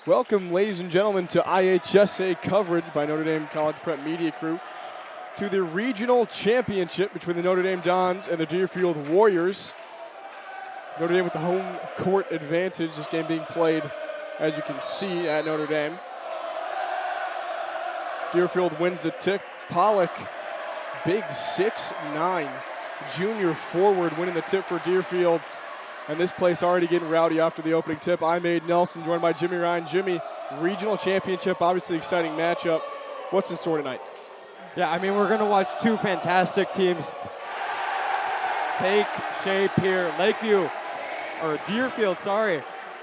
Welcome, ladies and gentlemen, to IHSA coverage by Notre Dame College Prep Media Crew to the regional championship between the Notre Dame Dons and the Deerfield Warriors. Notre Dame with the home court advantage. This game being played, as you can see, at Notre Dame. Deerfield wins the tip. Pollock, big 6'9", junior forward, winning the tip for Deerfield. And this place already getting rowdy after the opening tip. I'm Aid Nelson, joined by Jimmy Ryan. Jimmy, regional championship, obviously exciting matchup. What's in store tonight? Yeah, I mean, we're going to watch two fantastic teams take shape here. Deerfield,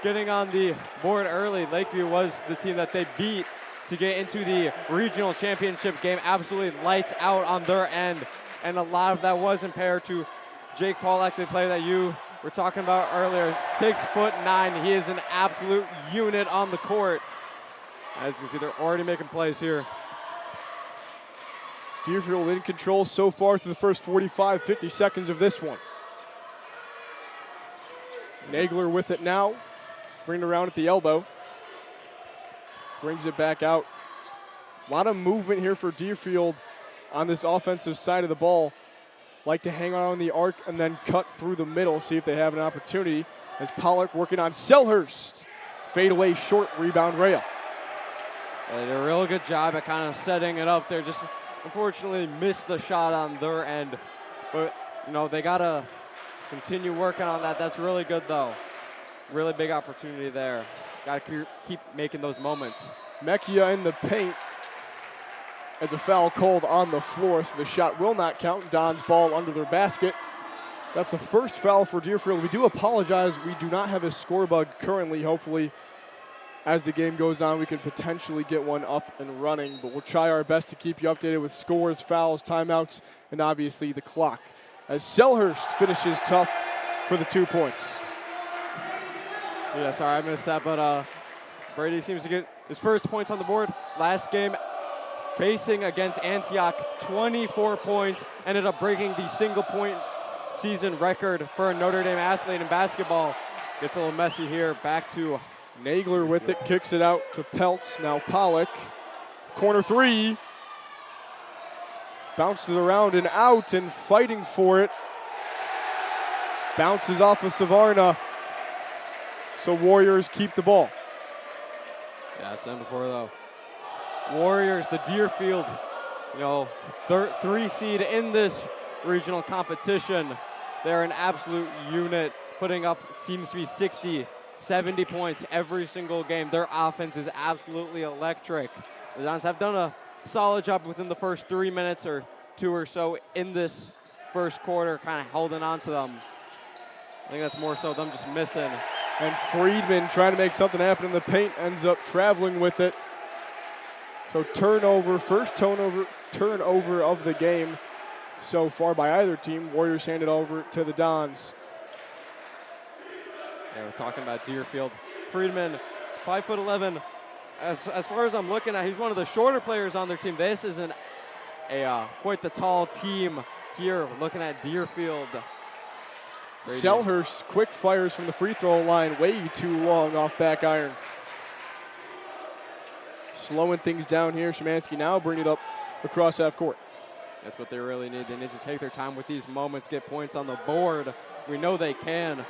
getting on the board early. Lakeview was the team that they beat to get into the regional championship game. Absolutely lights out on their end. And a lot of that was impaired to Jake Pollock, the player that you were talking about earlier. 6'9". He is an absolute unit on the court. As you can see, they're already making plays here. Deerfield in control so far through the first 45, 50 seconds of this one. Nagler with it now. Bring it around at the elbow. Brings it back out. A lot of movement here for Deerfield on this offensive side of the ball. Like to hang on the arc and then cut through the middle, see if they have an opportunity. As Pollock working on Selhurst. Fade away short, rebound Rail. They did a real good job at kind of setting it up there. Just unfortunately missed the shot on their end. But, they got to continue working on that. That's really good, though. Really big opportunity there. Got to keep making those moments. Mecchia in the paint. As a foul called on the floor, so the shot will not count. Don's ball under their basket. That's the first foul for Deerfield. We do apologize. We do not have a score bug currently. Hopefully, as the game goes on, we can potentially get one up and running. But we'll try our best to keep you updated with scores, fouls, timeouts, and obviously the clock. As Selhurst finishes tough for the 2 points. Yeah, sorry I missed that, but Brady seems to get his first points on the board. Last game, facing against Antioch, 24 points, ended up breaking the single-point season record for a Notre Dame athlete in basketball. Gets a little messy here. Back to Nagler with it, kicks it out to Peltz. Now Pollock, corner three. Bounces around and out and fighting for it. Bounces off of Savarna. So Warriors keep the ball. Yeah, 7-4 though. Warriors, the Deerfield, 3 seed in this regional competition. They're an absolute unit, putting up, seems to be 60, 70 points every single game. Their offense is absolutely electric. The Dons have done a solid job within the first 3 minutes or 2 or so in this first quarter, kind of holding on to them. I think that's more so them just missing. And Friedman trying to make something happen in the paint, ends up traveling with it. So first turnover of the game so far by either team. Warriors hand it over to the Dons. Yeah, we're talking about Deerfield. Friedman, 5'11". As far as I'm looking at, he's one of the shorter players on their team. This is quite the tall team here. We're looking at Deerfield. Brady. Selhurst quick fires from the free throw line, way too long off back iron. Slowing things down here. Szymanski now bring it up across half court. That's what they really need. They need to take their time with these moments, get points on the board. We know they can.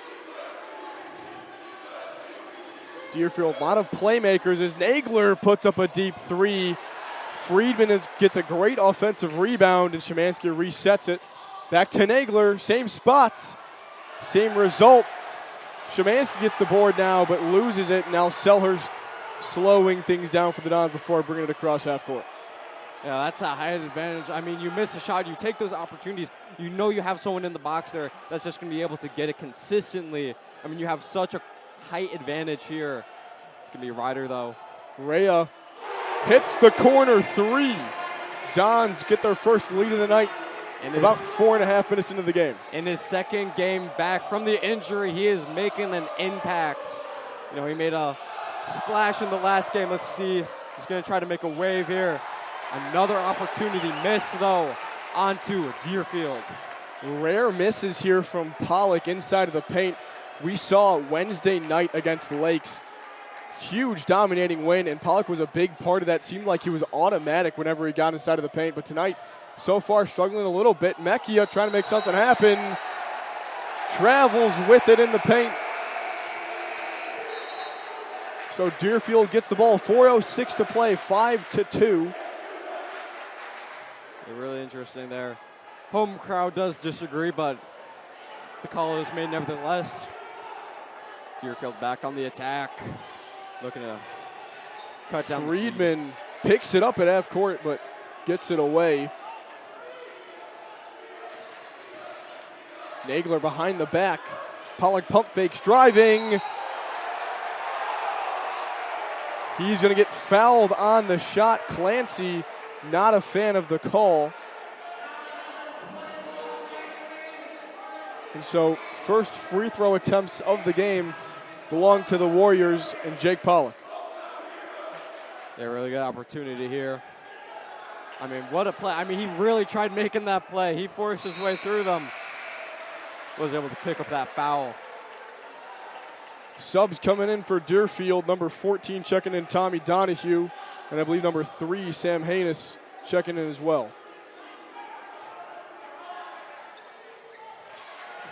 Deerfield, a lot of playmakers as Nagler puts up a deep three. Friedman gets a great offensive rebound and Szymanski resets it. Back to Nagler, same spot, same result. Szymanski gets the board now but loses it. Now Selhurst slowing things down for the Dons before bringing it across half court. Yeah, that's a height advantage. I mean, you miss a shot, you take those opportunities. You know you have someone in the box there that's just going to be able to get it consistently. I mean, you have such a height advantage here. It's going to be Ryder, though. Rhea hits the corner three. Dons get their first lead of the night. About 4.5 minutes into the game. In his second game back from the injury, he is making an impact. He made a splash in the last game. Let's see. He's going to try to make a wave here. Another opportunity missed, though, onto Deerfield. Rare misses here from Pollock inside of the paint. We saw Wednesday night against Lakes. huge dominating win, and Pollock was a big part of that. Seemed like he was automatic whenever he got inside of the paint, but tonight, so far, struggling a little bit. Mecchia trying to make something happen. Travels with it in the paint. So Deerfield gets the ball, 4:06 to play, 5-2. Really interesting there. Home crowd does disagree, but the call is made nevertheless. Deerfield back on the attack. Looking to cut down. Friedman picks it up at half court, but gets it away. Nagler behind the back. Pollock pump fakes, driving. He's going to get fouled on the shot. Clancy, not a fan of the call. And so, first free throw attempts of the game belong to the Warriors and Jake Pollock. Yeah, really good opportunity here. I mean, what a play. I mean, he really tried making that play. He forced his way through them. Was able to pick up that foul. Subs coming in for Deerfield. Number 14 checking in, Tommy Donahue. And I believe number 3, Sam Haynes, checking in as well.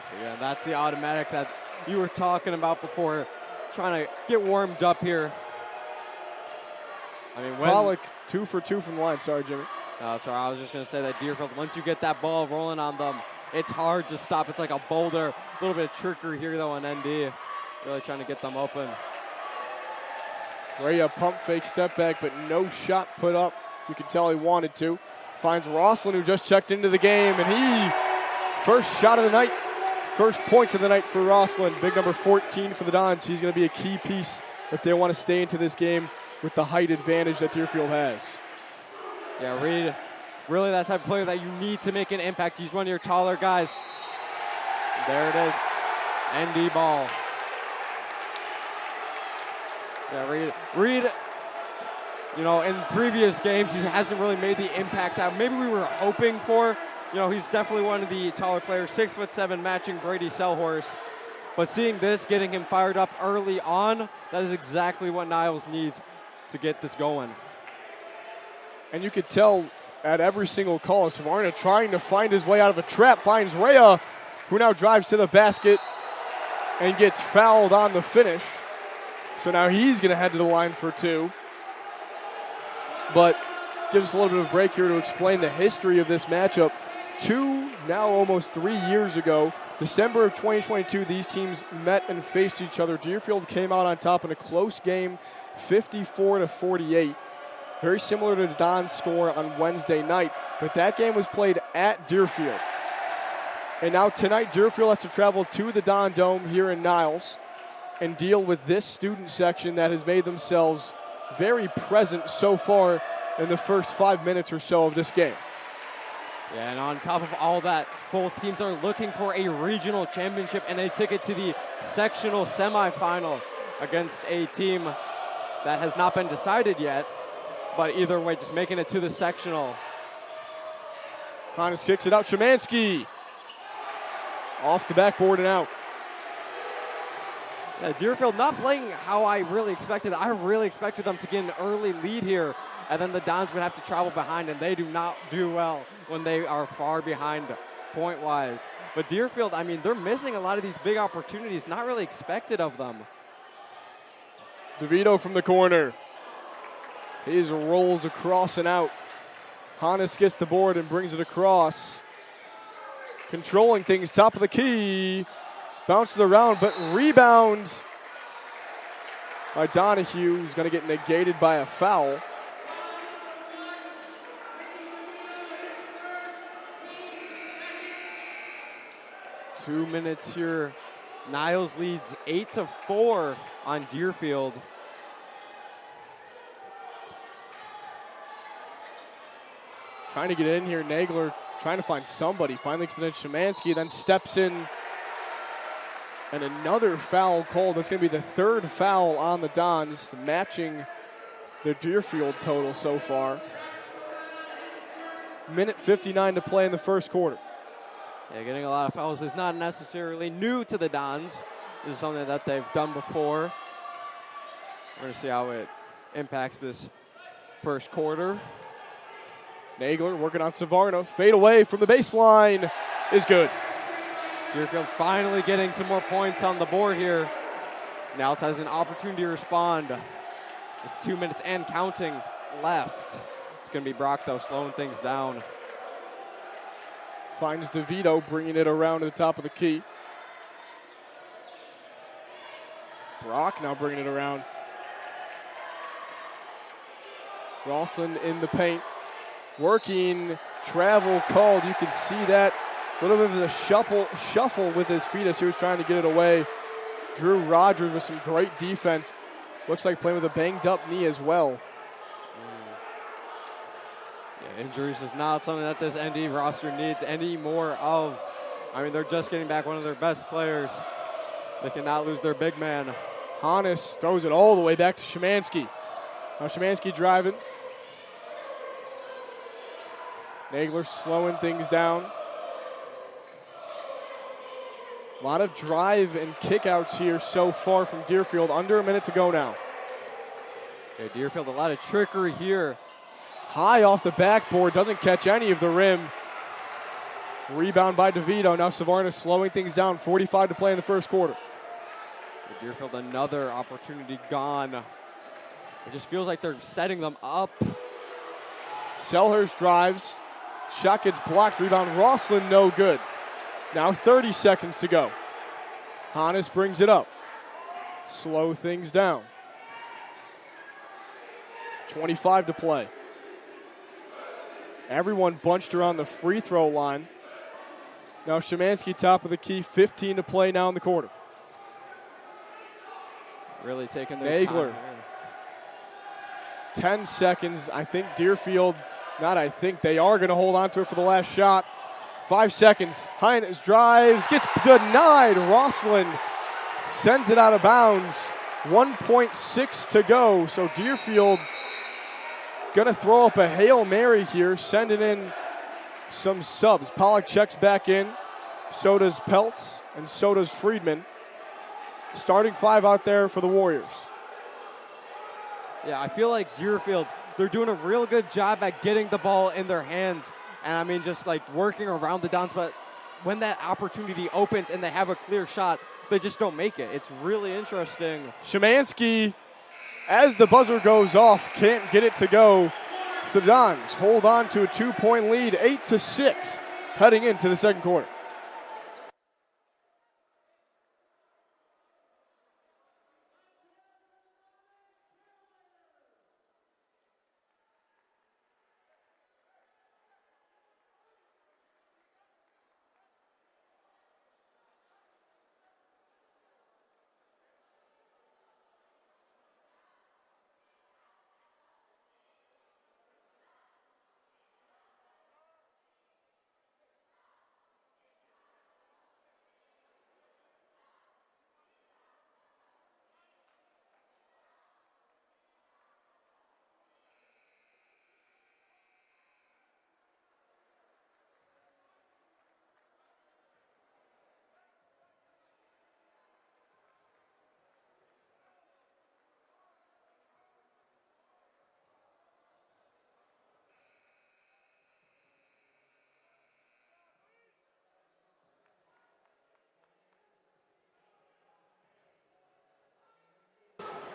So yeah, that's the automatic that you were talking about before. Trying to get warmed up here. I mean, Pollock 2 for 2 from the line. Sorry, Jimmy. No, sorry, I was just going to say that Deerfield, once you get that ball rolling on them, it's hard to stop. It's like a boulder. A little bit of trickery here, though, on ND. Really trying to get them open. Rhea pump fake step back, but no shot put up. You can tell he wanted to. Finds Rosslin, who just checked into the game, and he, first shot of the night, first points of the night for Rosslin. Big number 14 for the Dons. He's going to be a key piece if they want to stay into this game with the height advantage that Deerfield has. Yeah, Reed, really that type of player that you need to make an impact. He's one of your taller guys. There it is, ND ball. Yeah, Reed, you know, in previous games, he hasn't really made the impact that maybe we were hoping for. You know, he's definitely one of the taller players, 6'7", matching Brady Selhorst. But seeing this, getting him fired up early on, that is exactly what Niles needs to get this going. And you could tell at every single call, Savarna trying to find his way out of a trap, finds Rhea, who now drives to the basket and gets fouled on the finish. So now he's going to head to the line for 2. But gives us a little bit of a break here to explain the history of this matchup. 2, now almost 3 years ago, December of 2022, these teams met and faced each other. Deerfield came out on top in a close game, 54-48. Very similar to the Don's score on Wednesday night, but that game was played at Deerfield. And now tonight, Deerfield has to travel to the Don Dome here in Niles and deal with this student section that has made themselves very present so far in the first 5 minutes or so of this game. Yeah, and on top of all that, both teams are looking for a regional championship and a ticket to the sectional semifinal against a team that has not been decided yet. But either way, just making it to the sectional. Hannes kicks it out. Szymanski off the backboard and out. Yeah, Deerfield not playing how I really expected. I really expected them to get an early lead here, and then the Dons would have to travel behind, and they do not do well when they are far behind point-wise. But Deerfield, I mean, they're missing a lot of these big opportunities, not really expected of them. DeVito from the corner. He rolls across and out. Hannes gets the board and brings it across. Controlling things, top of the key. Bounces around, but rebound by Donahue, who's going to get negated by a foul. Two minutes here. Niles leads 8-4 on Deerfield. Trying to get in here, Nagler trying to find somebody. Finally gets it in Szymanski, then steps in. And another foul called. That's going to be the third foul on the Dons, matching the Deerfield total so far. Minute 59 to play in the first quarter. Yeah, getting a lot of fouls is not necessarily new to the Dons. This is something that they've done before. We're going to see how it impacts this first quarter. Nagler working on Savarna. Fade away from the baseline is good. Deerfield finally getting some more points on the board here. Niles has an opportunity to respond with 2 minutes and counting left. It's going to be Brock, though, slowing things down. Finds DeVito, bringing it around to the top of the key. Brock now bringing it around. Rawson in the paint. Working, travel called. You can see that. A little bit of a shuffle with his feet as he was trying to get it away. Drew Rogers with some great defense. Looks like playing with a banged up knee as well. Yeah, injuries is not something that this ND roster needs any more of. I mean, they're just getting back one of their best players. They cannot lose their big man. Hannes throws it all the way back to Szymanski. Now Szymanski driving. Nagler slowing things down. A lot of drive and kickouts here so far from Deerfield. Under a minute to go now. Okay, Deerfield, a lot of trickery here. High off the backboard, doesn't catch any of the rim. Rebound by DeVito. Now Savarna slowing things down. 45 to play in the first quarter. Deerfield, another opportunity gone. It just feels like they're setting them up. Selhurst drives. Shot gets blocked. Rebound Roslin, no good. Now 30 seconds to go. Hannes brings it up. Slow things down. 25 to play. Everyone bunched around the free throw line. Now Szymanski top of the key. 15 to play now in the quarter. Really taking their time here. 10 seconds. I think Deerfield, they are going to hold on to it for the last shot. 5 seconds. Hines drives, gets denied. Roslin sends it out of bounds. 1.6 to go. So Deerfield going to throw up a Hail Mary here, sending in some subs. Pollock checks back in. So does Peltz, and so does Friedman. Starting 5 out there for the Warriors. Yeah, I feel like Deerfield, they're doing a real good job at getting the ball in their hands. And I mean, just like working around the downs. But when that opportunity opens and they have a clear shot, they just don't make it. It's really interesting. Szymanski, as the buzzer goes off, can't get it to go. The Dons hold on to a 2-point lead, 8-6, heading into the second quarter.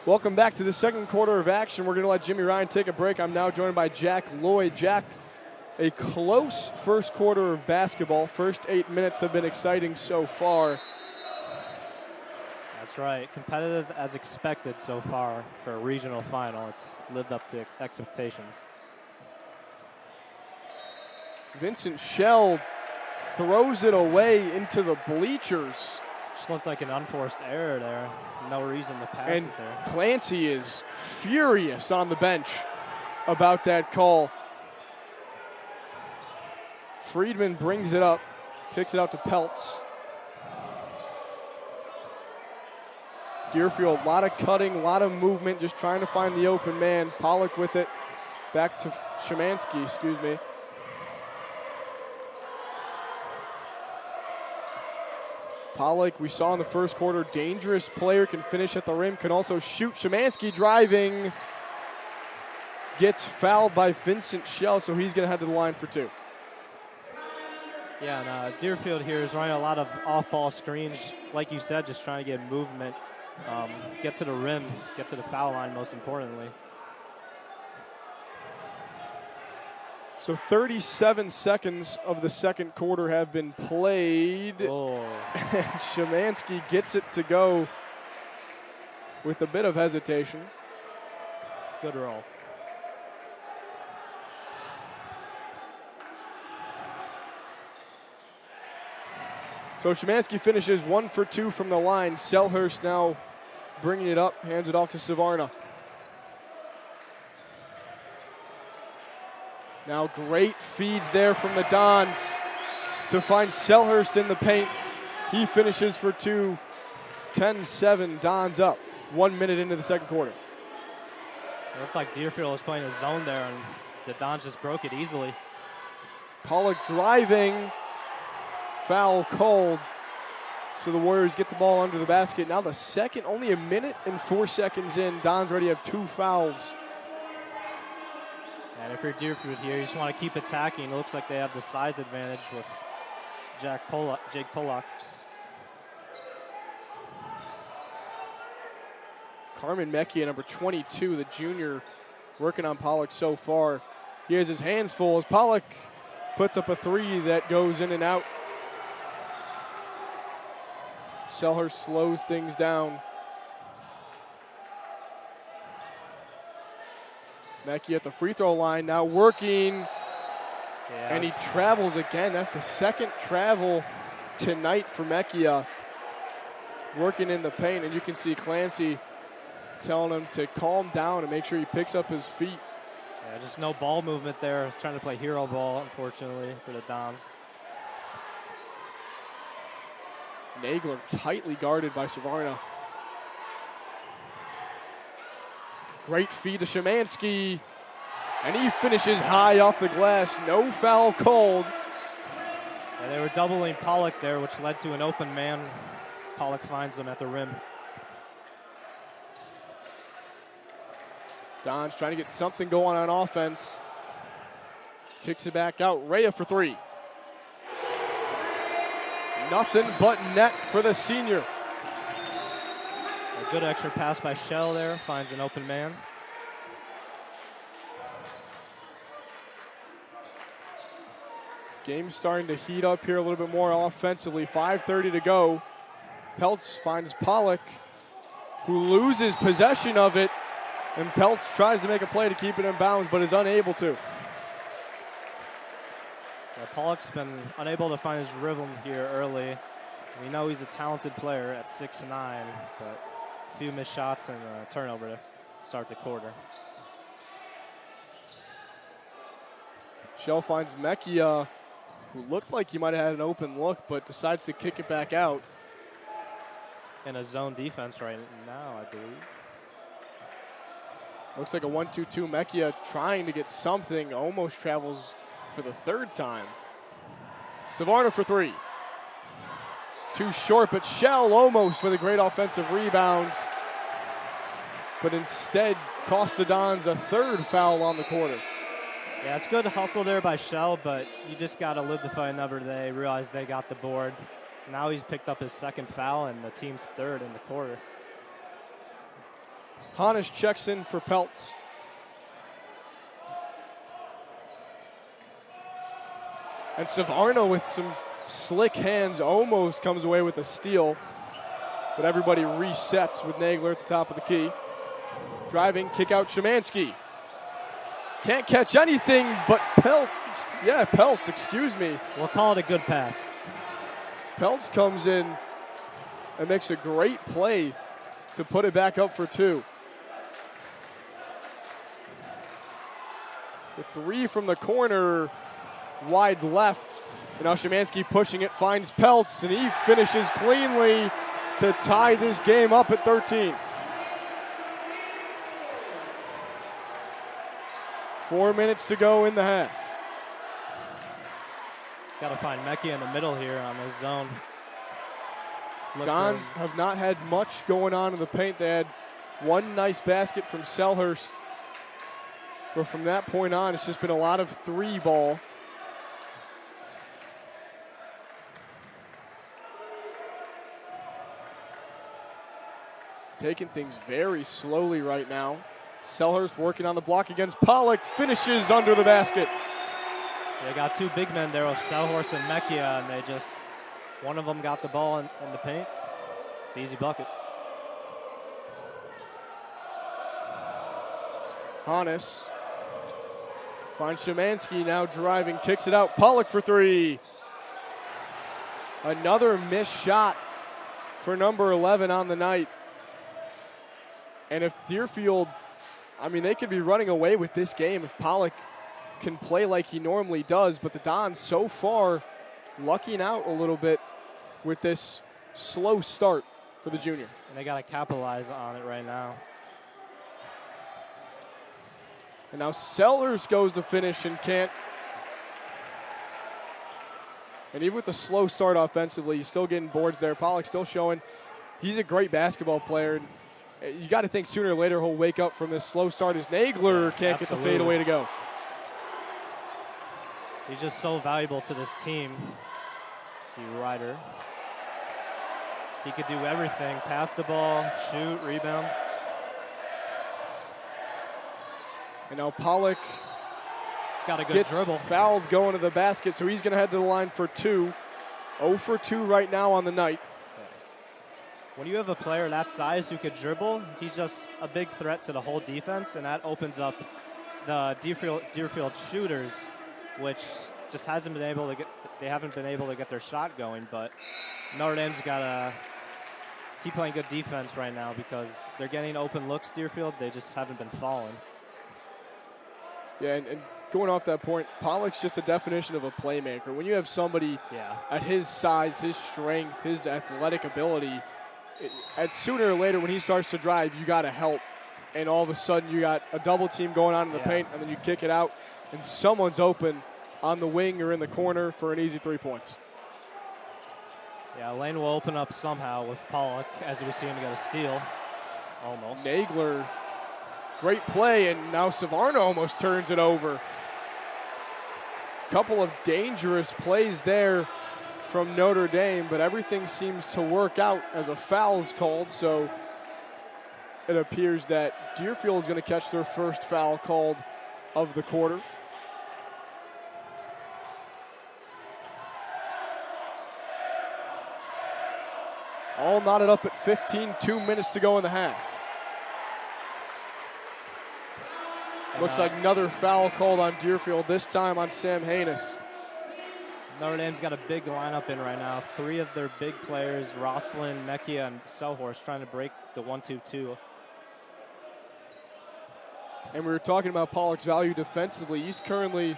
Welcome back to the second quarter of action. We're going to let Jimmy Ryan take a break. I'm now joined by Jack Lloyd. Jack, a close first quarter of basketball. First 8 minutes have been exciting so far. That's right. Competitive as expected so far for a regional final. It's lived up to expectations. Vincent Schell throws it away into the bleachers. Just looked like an unforced error there. No reason to pass And it there. Clancy is furious on the bench about that call. Friedman brings it up, kicks it out to Peltz. Deerfield, a lot of cutting, a lot of movement, just trying to find the open man. Pollock with it, back to Szymanski, excuse me. Pollock, we saw in the first quarter, dangerous player, can finish at the rim, can also shoot. Szymanski driving, gets fouled by Vincent Shell, so he's going to head to the line for 2. Yeah, and Deerfield here is running a lot of off-ball screens. Like you said, just trying to get movement, get to the rim, get to the foul line most importantly. So 37 seconds of the second quarter have been played. Oh. And Szymanski gets it to go with a bit of hesitation. Good roll. So Szymanski finishes 1 for 2 from the line. Selhurst now bringing it up, hands it off to Savarna. Now great feeds there from the Dons to find Selhurst in the paint. He finishes for 2, 10-7, Dons up. 1 minute into the second quarter. It looked like Deerfield was playing a zone there, and the Dons just broke it easily. Pollock driving, foul called. So the Warriors get the ball under the basket. Now the second, only a minute and 4 seconds in. Dons already have 2 fouls. And if you're Deerfield here, you just want to keep attacking. It looks like they have the size advantage with Jake Pollock. Carmen Mecchia, number 22, the junior, working on Pollock so far. He has his hands full as Pollock puts up a 3 that goes in and out. Selhurst slows things down. Mecchia at the free throw line, now working, and he travels again. That's the second travel tonight for Mecchia, working in the paint, and you can see Clancy telling him to calm down and make sure he picks up his feet. Yeah, just no ball movement there, trying to play hero ball, unfortunately, for the Dons. Nagler tightly guarded by Savarna. Great feed to Szymanski, and he finishes high off the glass. No foul called. Yeah, they were doubling Pollock there, which led to an open man. Pollock finds him at the rim. Don's trying to get something going on offense. Kicks it back out. Rhea for 3. Nothing but net for the senior. A good extra pass by Shell there, finds an open man. Game's starting to heat up here a little bit more offensively. 5:30 to go. Peltz finds Pollock, who loses possession of it, and Peltz tries to make a play to keep it in bounds, but is unable to. Yeah, Pollock's been unable to find his rhythm here early. We know he's a talented player at 6'9", but a few missed shots and a turnover to start the quarter. Shell finds Mecchia, who looked like he might have had an open look, but decides to kick it back out. In a zone defense right now, I believe. Looks like a 1-2-2. Mecchia trying to get something, almost travels for the 3rd time. Savarna for 3. Too short, but Shell almost with a great offensive rebound, but instead cost the Dons a 3rd foul on the quarter. Yeah, it's good hustle there by Shell, but you just got to live to fight another day. Realize they got the board. Now he's picked up his 2nd foul and the team's 3rd in the quarter. Hanisch checks in for Peltz. And Savarna with some slick hands almost comes away with a steal, but everybody resets with Nagler at the top of the key. Driving, kick out Szymanski. Can't catch anything, but Peltz, excuse me. We'll call it a good pass. Peltz comes in and makes a great play to put it back up for 2. The 3 from the corner, wide left. And now Szymanski pushing it, finds Peltz, and he finishes cleanly to tie this game up at 13. 4 minutes to go in the half. Got to find Mecchia in the middle here on his zone. Dons have not had much going on in the paint. They had one nice basket from Selhurst. But from that point on, it's just been a lot of three ball. Taking things very slowly right now. Selhurst working on the block against Pollock, finishes under the basket. They got two big men there with Selhurst and Mecchia, and they just, one of them got the ball in the paint. It's an easy bucket. Hannes finds Szymanski, now driving, kicks it out. Pollock for three. Another missed shot for number 11 on the night. And if Deerfield, I mean, they could be running away with this game if Pollock can play like he normally does. But the Dons so far lucking out a little bit with this slow start for the junior. And they got to capitalize on it right now. And now Sellers goes to finish and can't. And even with the slow start offensively, he's still getting boards there. Pollock's still showing he's a great basketball player. And you got to think sooner or later he'll wake up from this slow start as Nagler can't get the fadeaway to go. He's just so valuable to this team. See Ryder. He could do everything. Pass the ball, shoot, rebound. And now Pollock got a good gets dribble. Fouled going to the basket, so he's going to head to the line for two. 0 for 2 right now on the night. When you have a player that size who could dribble, he's just a big threat to the whole defense, and that opens up the Deerfield shooters, which just hasn't been able to get. They haven't been able to get their shot going. But Notre Dame's got to keep playing good defense right now because they're getting open looks. Deerfield, they just haven't been falling. Yeah, and going off that point, Pollock's just a definition of a playmaker. When you have somebody at his size, his strength, his athletic ability, sooner or later when he starts to drive, you got to help. And all of a sudden you got a double team going on in the paint, and then you kick it out, and someone's open on the wing or in the corner for an easy 3 points. Yeah, lane will open up somehow with Pollock as we see him get a steal. Almost. Nagler, great play, and now Savarno almost turns it over. Couple of dangerous plays there from Notre Dame, but everything seems to work out as a foul is called, so it appears that Deerfield is going to catch their first foul called of the quarter. All knotted up at 15, 2 minutes to go in the half. Looks like another foul called on Deerfield, this time on Sam Haynes. Notre Dame's got a big lineup in right now. Three of their big players, Rosslyn, Mecchia, and Selhorst, trying to break the 1-2-2. And we were talking about Pollock's value defensively. He's currently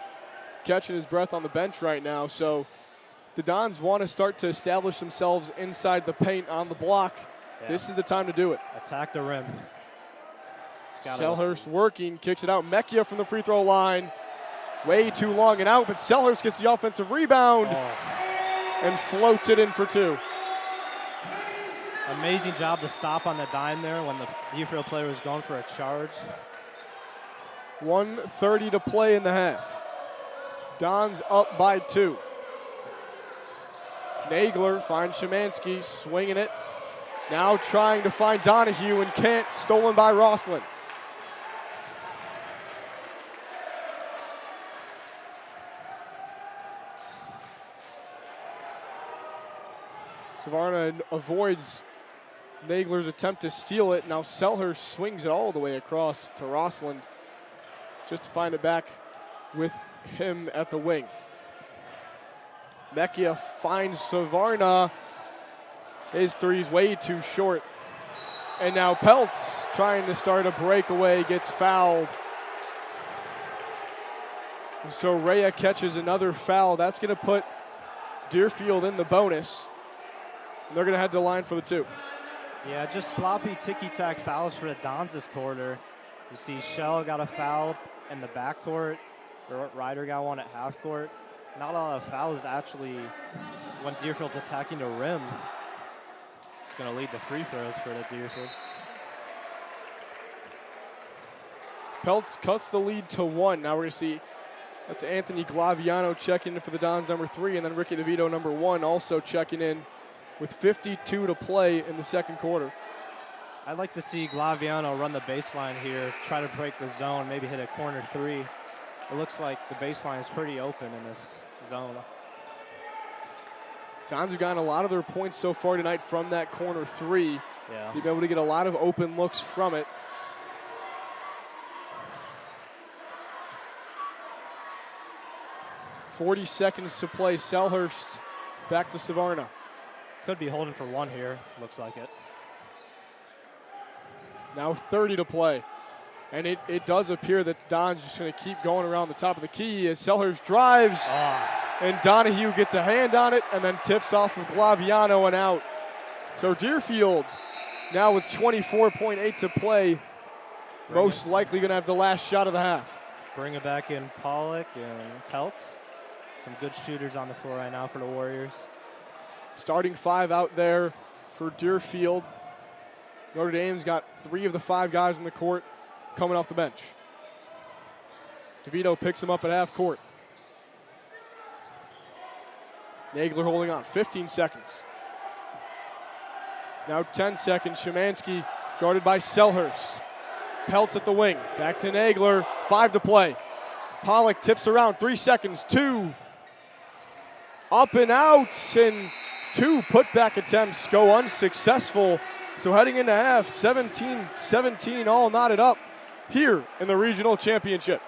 catching his breath on the bench right now. So the Dons want to start to establish themselves inside the paint on the block. This is the time to do it. Attack the rim. Selhurst working, kicks it out. Mecchia from the free throw line. Way too long and out, but Selhurst gets the offensive rebound and floats it in for two. Amazing job to stop on the dime there when the Deerfield player was going for a charge. 1:30 to play in the half. Dons up by 2. Nagler finds Szymanski, swinging it. Now trying to find Donahue and can't, stolen by Rosslyn. Savarna avoids Nagler's attempt to steal it. Now Selhurst swings it all the way across to Rosslyn just to find it back with him at the wing. Mecchia finds Savarna. His three's way too short. And now Peltz trying to start a breakaway, gets fouled. And so Rhea catches another foul. That's going to put Deerfield in the bonus. And they're going to head to the line for the 2. Yeah, just sloppy ticky-tack fouls for the Dons this quarter. You see Shell got a foul in the backcourt. Ryder got one at half court. Not a lot of fouls actually when Deerfield's attacking the rim. going to lead the free throws for the Deerfield. Peltz cuts the lead to 1. Now we're going to see that's Anthony Glaviano checking in for the Dons, number 3, and then Ricky DeVito, number 1, also checking in with 52 to play in the second quarter. I'd like to see Glaviano run the baseline here, try to break the zone, maybe hit a corner 3. It looks like the baseline is pretty open in this zone. Dons have gotten a lot of their points so far tonight from that corner 3. Yeah. They've been able to get a lot of open looks from it. .40 seconds to play. Selhurst back to Savarna. Could be holding for 1 here, looks like it. Now 30 to play. And it does appear that Don's just going to keep going around the top of the key as Selhurst drives. And Donahue gets a hand on it and then tips off of Glaviano and out. So Deerfield now with 24.8 to play, most likely going to have the last shot of the half. Bring it back in Pollock and Peltz. Some good shooters on the floor right now for the Warriors. Starting 5 out there for Deerfield. Notre Dame's got 3 of the 5 guys on the court coming off the bench. DeVito picks him up at half court. Nagler holding on, 15 seconds. Now 10 seconds, Szymanski guarded by Selhurst. Peltz at the wing, back to Nagler, 5 to play. Pollock tips around, 3 seconds, 2. Up and out, and 2 putback attempts go unsuccessful. So heading into half, 17-17 all knotted up here in the regional championship.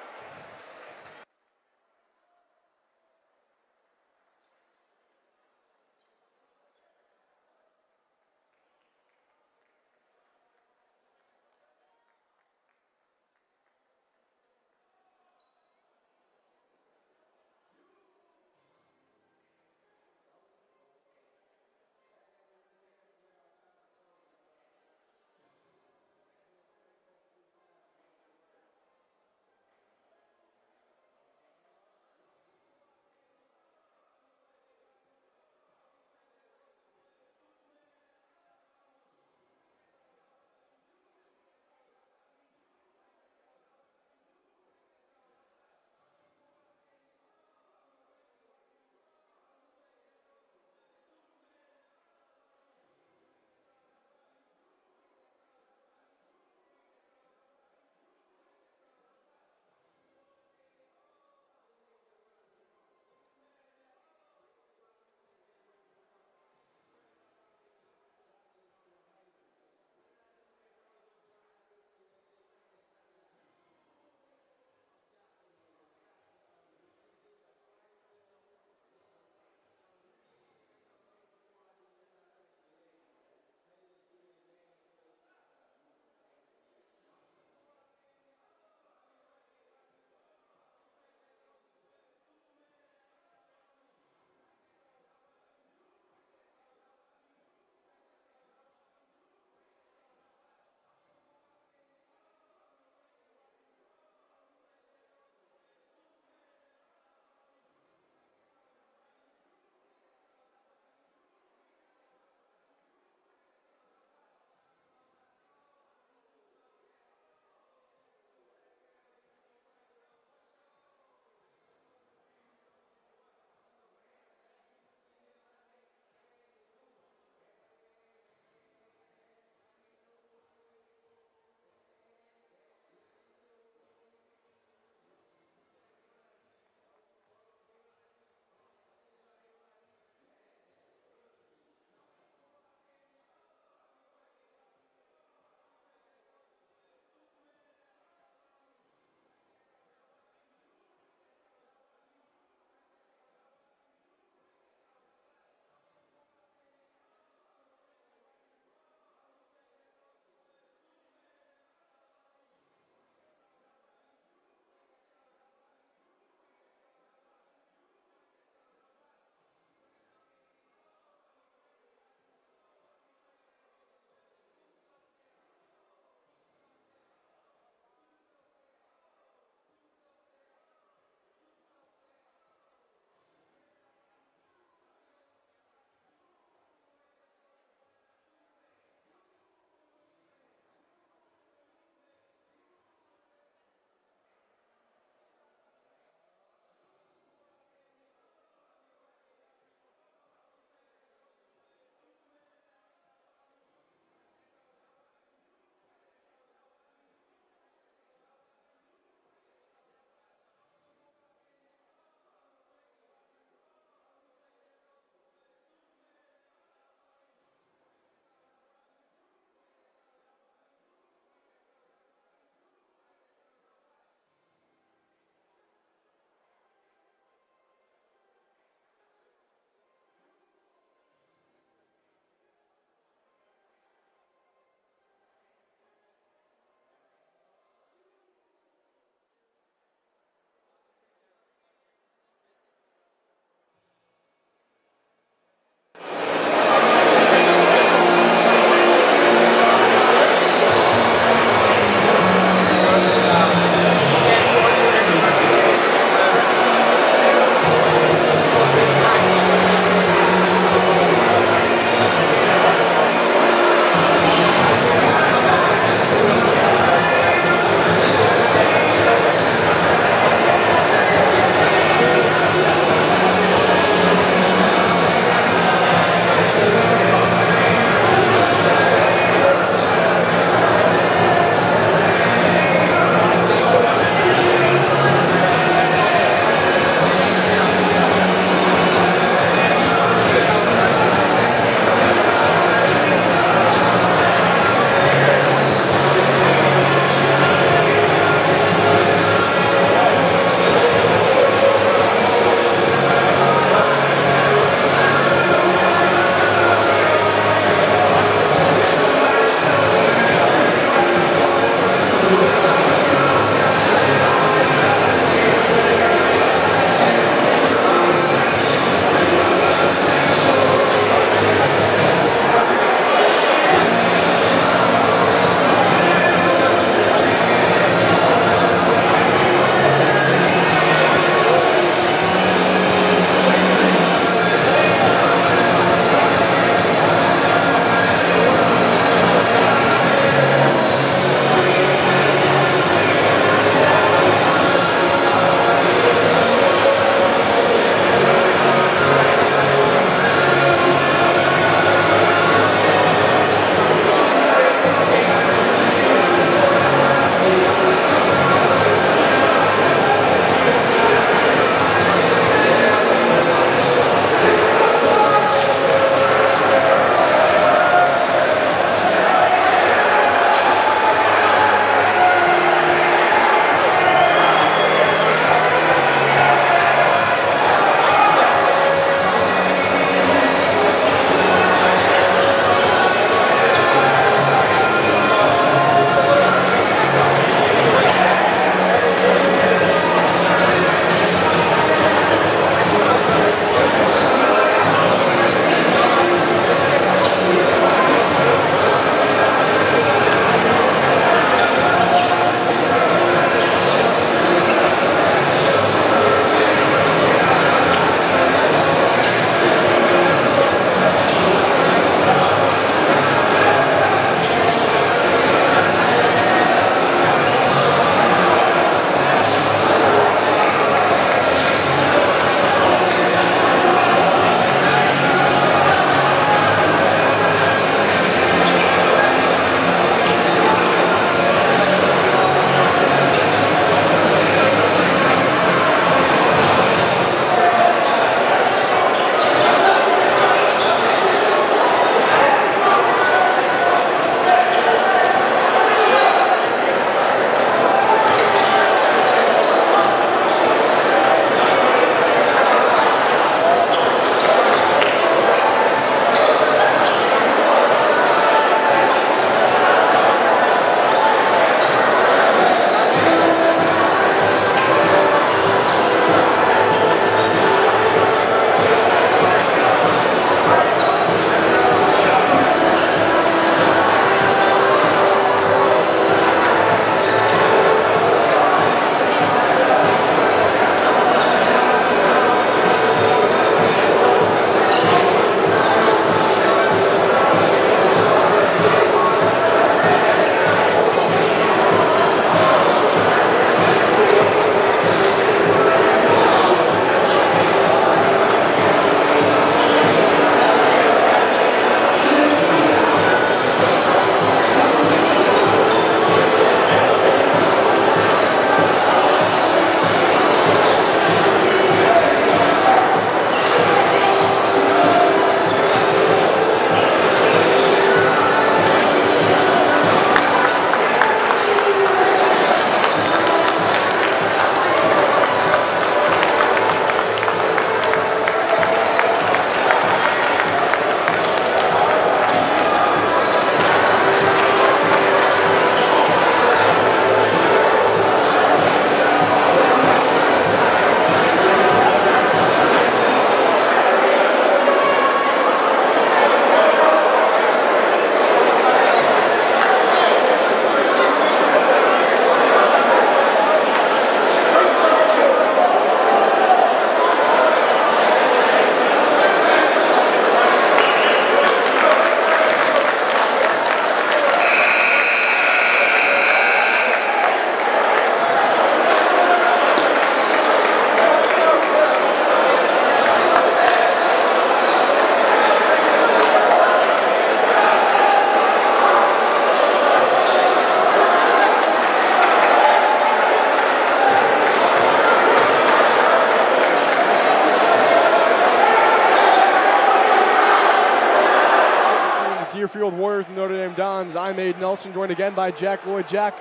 halftime Dons. I'm Aiden Nelson, joined again by Jack Lloyd. Jack,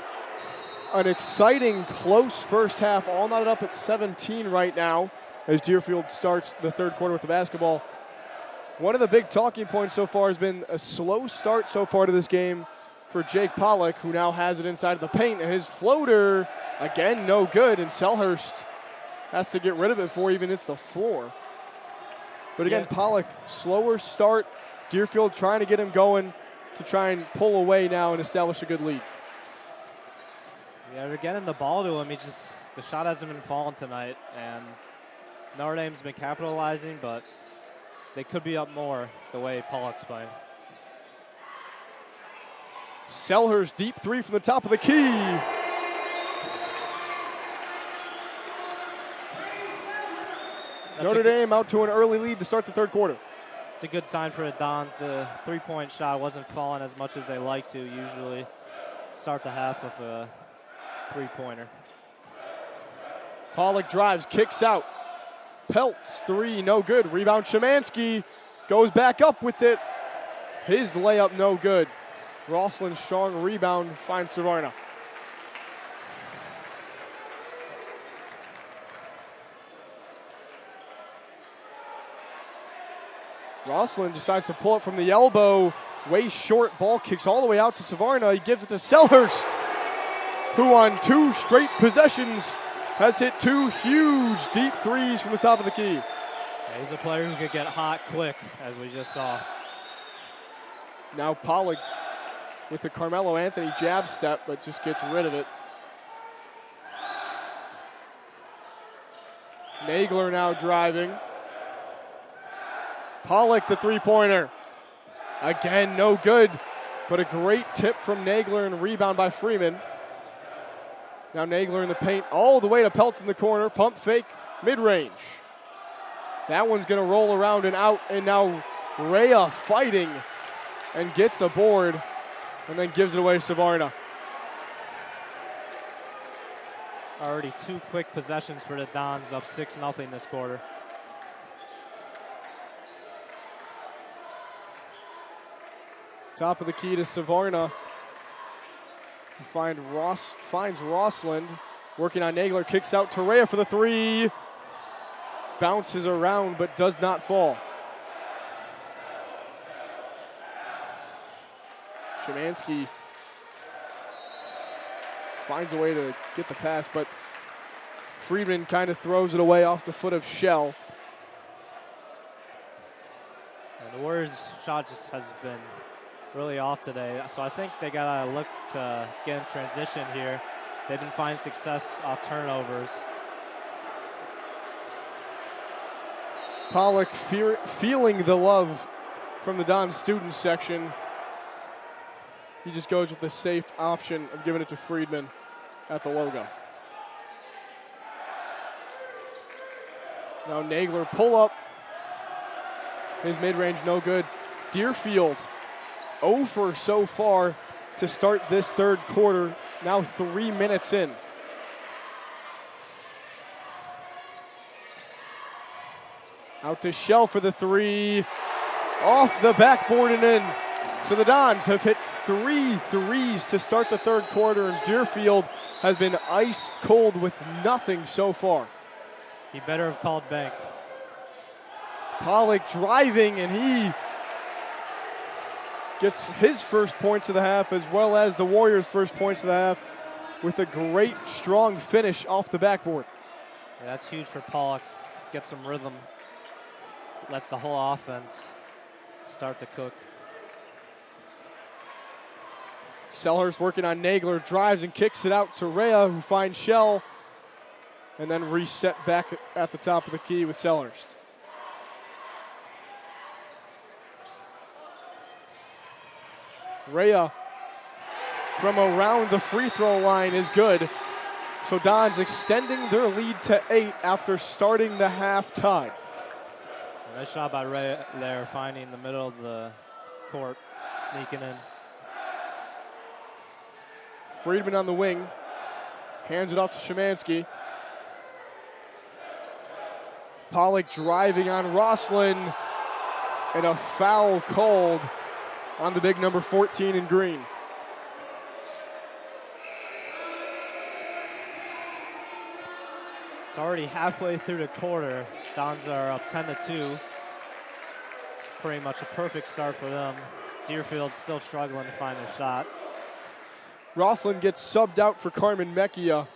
an exciting, close first half, all knotted up at 17 right now as Deerfield starts the third quarter with the basketball. One of the big talking points so far has been a slow start so far to this game for Jake Pollock, who now has it inside of the paint, and his floater, again, no good, and Selhurst has to get rid of it before he even hits the floor. But again, Pollock, slower start. Deerfield trying to get him going to try and pull away now and establish a good lead. Yeah, they're getting the ball to him. The shot hasn't been falling tonight, and Notre Dame's been capitalizing, but they could be up more the way Pollock's playing. Selhurst, deep three from the top of the key. Notre Dame out to an early lead to start the third quarter. It's a good sign for the Dons. The three-point shot wasn't falling as much as they like to usually. Start the half with a three-pointer. Pollock drives, kicks out. Pelts, three, no good. Rebound, Szymanski goes back up with it. His layup, no good. Rossland's strong rebound finds Savarna. Rossland decides to pull it from the elbow. Way short, ball kicks all the way out to Savarna. He gives it to Selhurst, who on 2 straight possessions has hit 2 huge deep threes from the top of the key. Yeah, he's a player who could get hot quick, as we just saw. Now Pollock with the Carmelo Anthony jab step, but just gets rid of it. Nagler now driving. Pollock, the three-pointer. Again, no good, but a great tip from Nagler and rebound by Freeman. Now Nagler in the paint all the way to Peltz in the corner. Pump fake, mid-range. That one's going to roll around and out, and now Rhea fighting and gets a board and then gives it away to Savarna. Already 2 quick possessions for the Dons, up 6-0 this quarter. Top of the key to Savarna. Finds Rossland. Working on Nagler. Kicks out to Rhea for the three. Bounces around but does not fall. Szymanski finds a way to get the pass, but Friedman kind of throws it away off the foot of Shell. And the Warriors' shot just has been really off today, so I think they gotta look to get in transition here. They've been finding success off turnovers. Pollock feeling the love from the Don student section. He just goes with the safe option of giving it to Friedman at the logo. Now Nagler pull up. His mid-range no good. Deerfield 0 for so far to start this third quarter, now 3 minutes in. Out to Shell for the three, off the backboard and in. So the Dons have hit 3 threes to start the third quarter, and Deerfield has been ice cold with nothing so far. He better have called bank. Pollock driving, and he gets his first points of the half, as well as the Warriors' first points of the half, with a great, strong finish off the backboard. Yeah, that's huge for Pollock. Get some rhythm. Lets the whole offense start to cook. Selhurst working on Nagler, drives and kicks it out to Rhea, who finds Shell, and then reset back at the top of the key with Selhurst. Rhea from around the free throw line is good. So Dons extending their lead to 8 after starting the half tied. Nice shot by Rhea there, finding the middle of the court, sneaking in. Friedman on the wing, hands it off to Szymanski. Pollock driving on Rossland, and a foul called on the big number 14 in green. It's already halfway through the quarter. Dons are up 10-2. Pretty much a perfect start for them. Deerfield still struggling to find a shot. Roslin gets subbed out for Carmen Mejia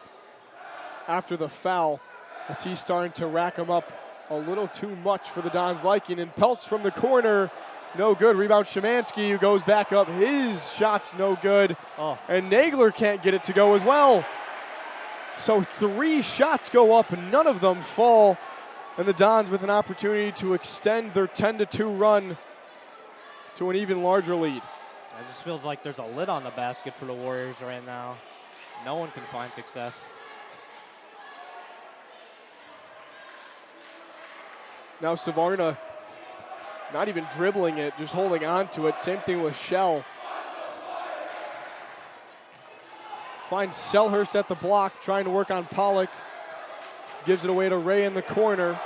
after the foul, as he's starting to rack him up a little too much for the Dons' liking. And Peltz from the corner, no good. Rebound Szymanski, who goes back up. His shot's no good. Oh. And Nagler can't get it to go as well. So 3 shots go up, and none of them fall. And the Dons with an opportunity to extend their 10-2 run to an even larger lead. It just feels like there's a lid on the basket for the Warriors right now. No one can find success. Now Savarna not even dribbling it, just holding on to it. Same thing with Shell. Finds Selhurst at the block, trying to work on Pollock. Gives it away to Ray in the corner.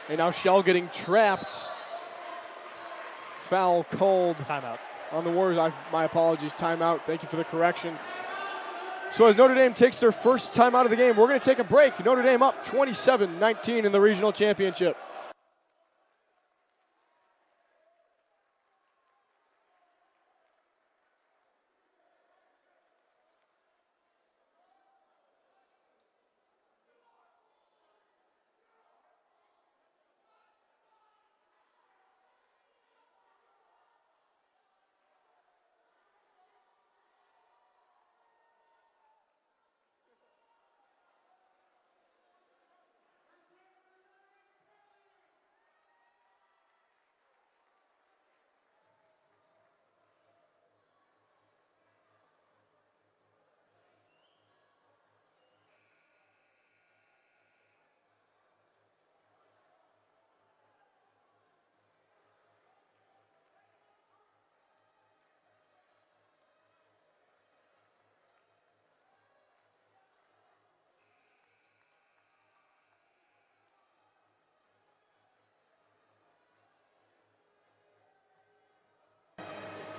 And now Shell getting trapped. Foul called. Timeout. On the Warriors. My apologies, timeout. Thank you for the correction. So as Notre Dame takes their first timeout of the game, we're going to take a break. Notre Dame up 27-19 in the regional championship.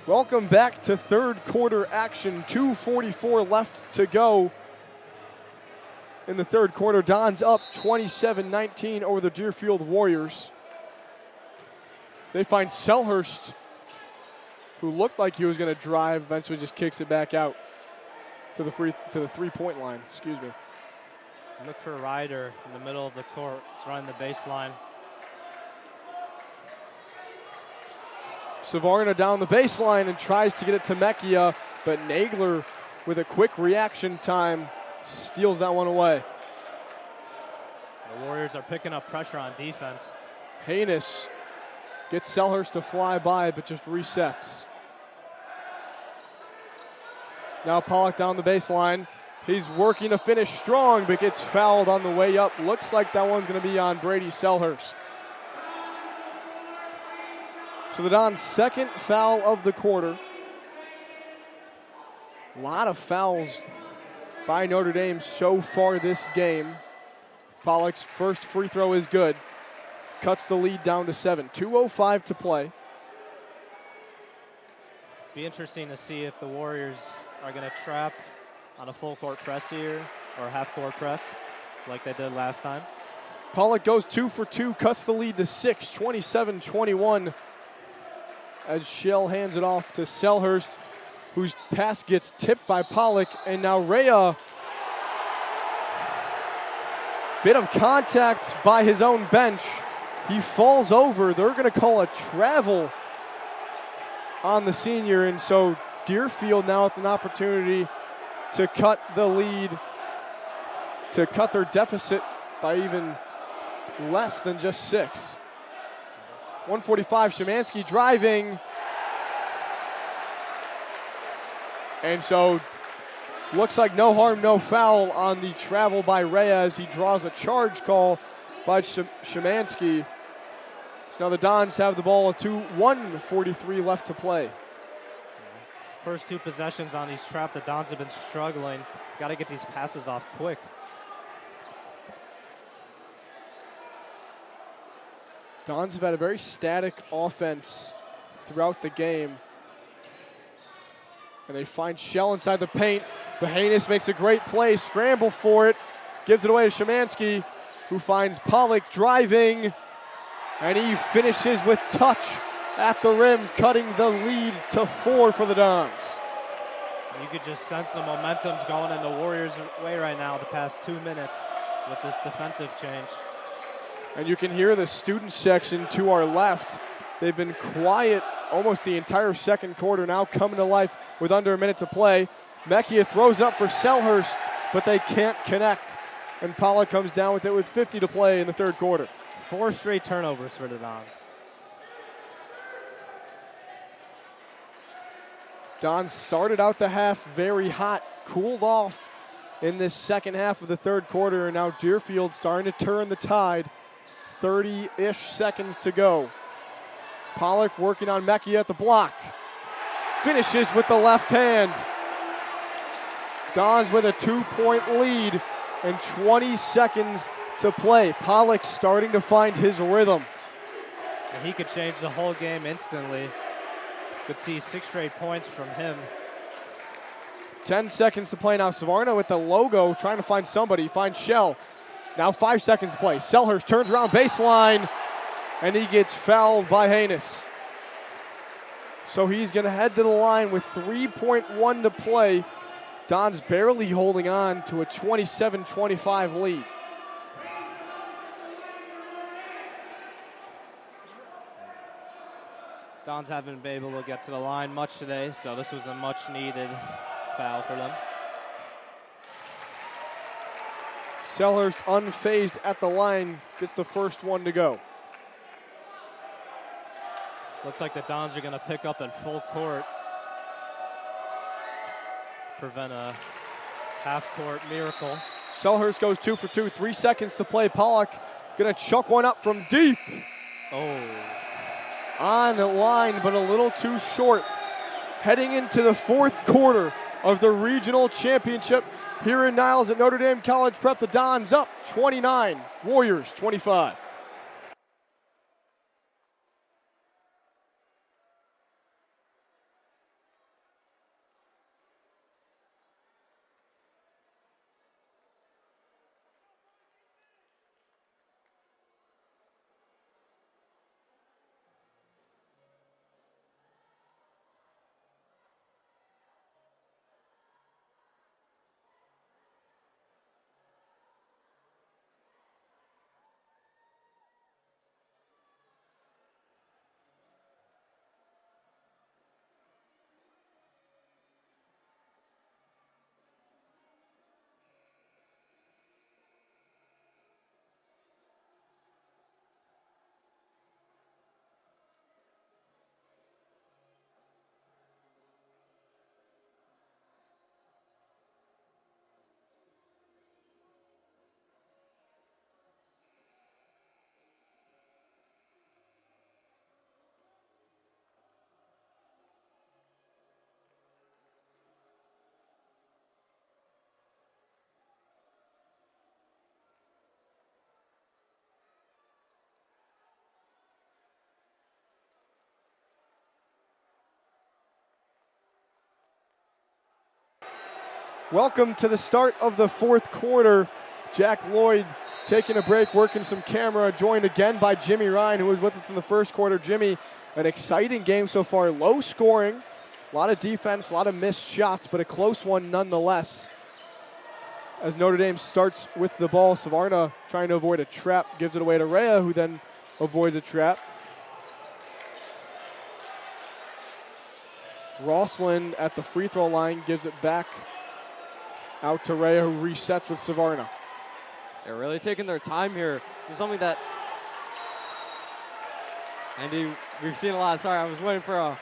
Welcome back to third quarter action. 2:44 left to go in the third quarter. Dons up 27-19 over the Deerfield Warriors. They find Selhurst, who looked like he was going to drive, eventually just kicks it back out to the three-point line. Excuse me. Look for Ryder in the middle of the court. He's running the baseline. Savarna down the baseline and tries to get it to Mejia, but Nagler, with a quick reaction time, steals that one away. The Warriors are picking up pressure on defense. Haynes gets Selhurst to fly by, but just resets. Now Pollock down the baseline. He's working to finish strong, but gets fouled on the way up. Looks like that one's going to be on Brady Selhurst. So the Dons' second foul of the quarter. A lot of fouls by Notre Dame so far this game. Pollock's first free throw is good. Cuts the lead down to 7. 2:05 to play. Be interesting to see if the Warriors are going to trap on a full court press here or a half court press like they did last time. Pollock goes 2 for 2, cuts the lead to 6, 27-21. As Shell hands it off to Selhurst, whose pass gets tipped by Pollock, and now Rea. Bit of contact by his own bench. He falls over. They're going to call a travel on the senior, and so Deerfield now with an opportunity to cut the lead, to cut their deficit by even less than just 6. 145, Szymanski driving. And so looks like no harm, no foul on the travel by Rea as he draws a charge call by Szymanski. So now the Dons have the ball with 1:43 left to play. First 2 possessions on these trap, the Dons have been struggling. Got to get these passes off quick. Dons have had a very static offense throughout the game. And they find Shell inside the paint. Behanis makes a great play, scramble for it, gives it away to Szymanski, who finds Pollock driving, and he finishes with touch at the rim, cutting the lead to 4 for the Dons. You could just sense the momentum's going in the Warriors' way right now the past 2 minutes with this defensive change. And you can hear the student section to our left. They've been quiet almost the entire second quarter, now coming to life with under a minute to play. Mechia throws up for Selhurst, but they can't connect. And Pollock comes down with it with 50 to play in the third quarter. 4 straight turnovers for the Dons. Dons started out the half very hot, cooled off in this second half of the third quarter, and now Deerfield starting to turn the tide. 30-ish seconds to go. Pollock working on Mechia at the block. Finishes with the left hand. Dons with a 2-point lead and 20 seconds to play. Pollock starting to find his rhythm. And he could change the whole game instantly. Could see 6 straight points from him. 10 seconds to play now. Savarna with the logo trying to find somebody. Finds Shell. Now 5 seconds to play. Selhurst turns around baseline, and he gets fouled by Haynes. So he's going to head to the line with 3.1 to play. Dons barely holding on to a 27-25 lead. Dons haven't been able to get to the line much today, so this was a much-needed foul for them. Selhurst unfazed at the line, gets the first one to go. Looks like the Dons are going to pick up at full court. Prevent a half-court miracle. Selhurst goes 2 for 2, 3 seconds to play. Pollock gonna chuck one up from deep. Oh. On the line, but a little too short. Heading into the fourth quarter of the regional championship here in Niles at Notre Dame College Prep. The Dons up 29, Warriors 25. Welcome to the start of the fourth quarter. Jack Lloyd taking a break, working some camera, joined again by Jimmy Ryan, who was with us in the first quarter. Jimmy, an exciting game so far, low scoring, a lot of defense, a lot of missed shots, but a close one nonetheless. As Notre Dame starts with the ball, Savarna trying to avoid a trap, gives it away to Rhea, who then avoids a trap. Rossland at the free throw line gives it back out to Rhea, who resets with Savarna. They're really taking their time here. This is something that Andy, we've seen a lot. Sorry, I was waiting for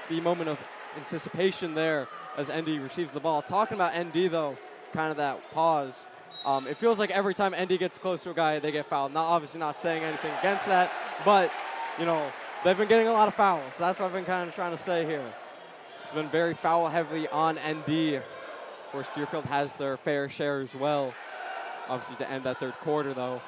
the moment of anticipation there as ND receives the ball. Talking about ND, though, kind of that pause. It feels like every time ND gets close to a guy, they get fouled. Obviously not saying anything against that, but, you know, they've been getting a lot of fouls. That's what I've been kind of trying to say here. It's been very foul-heavy on ND. Of course, Deerfield has their fair share as well. Obviously, to end that third quarter, though.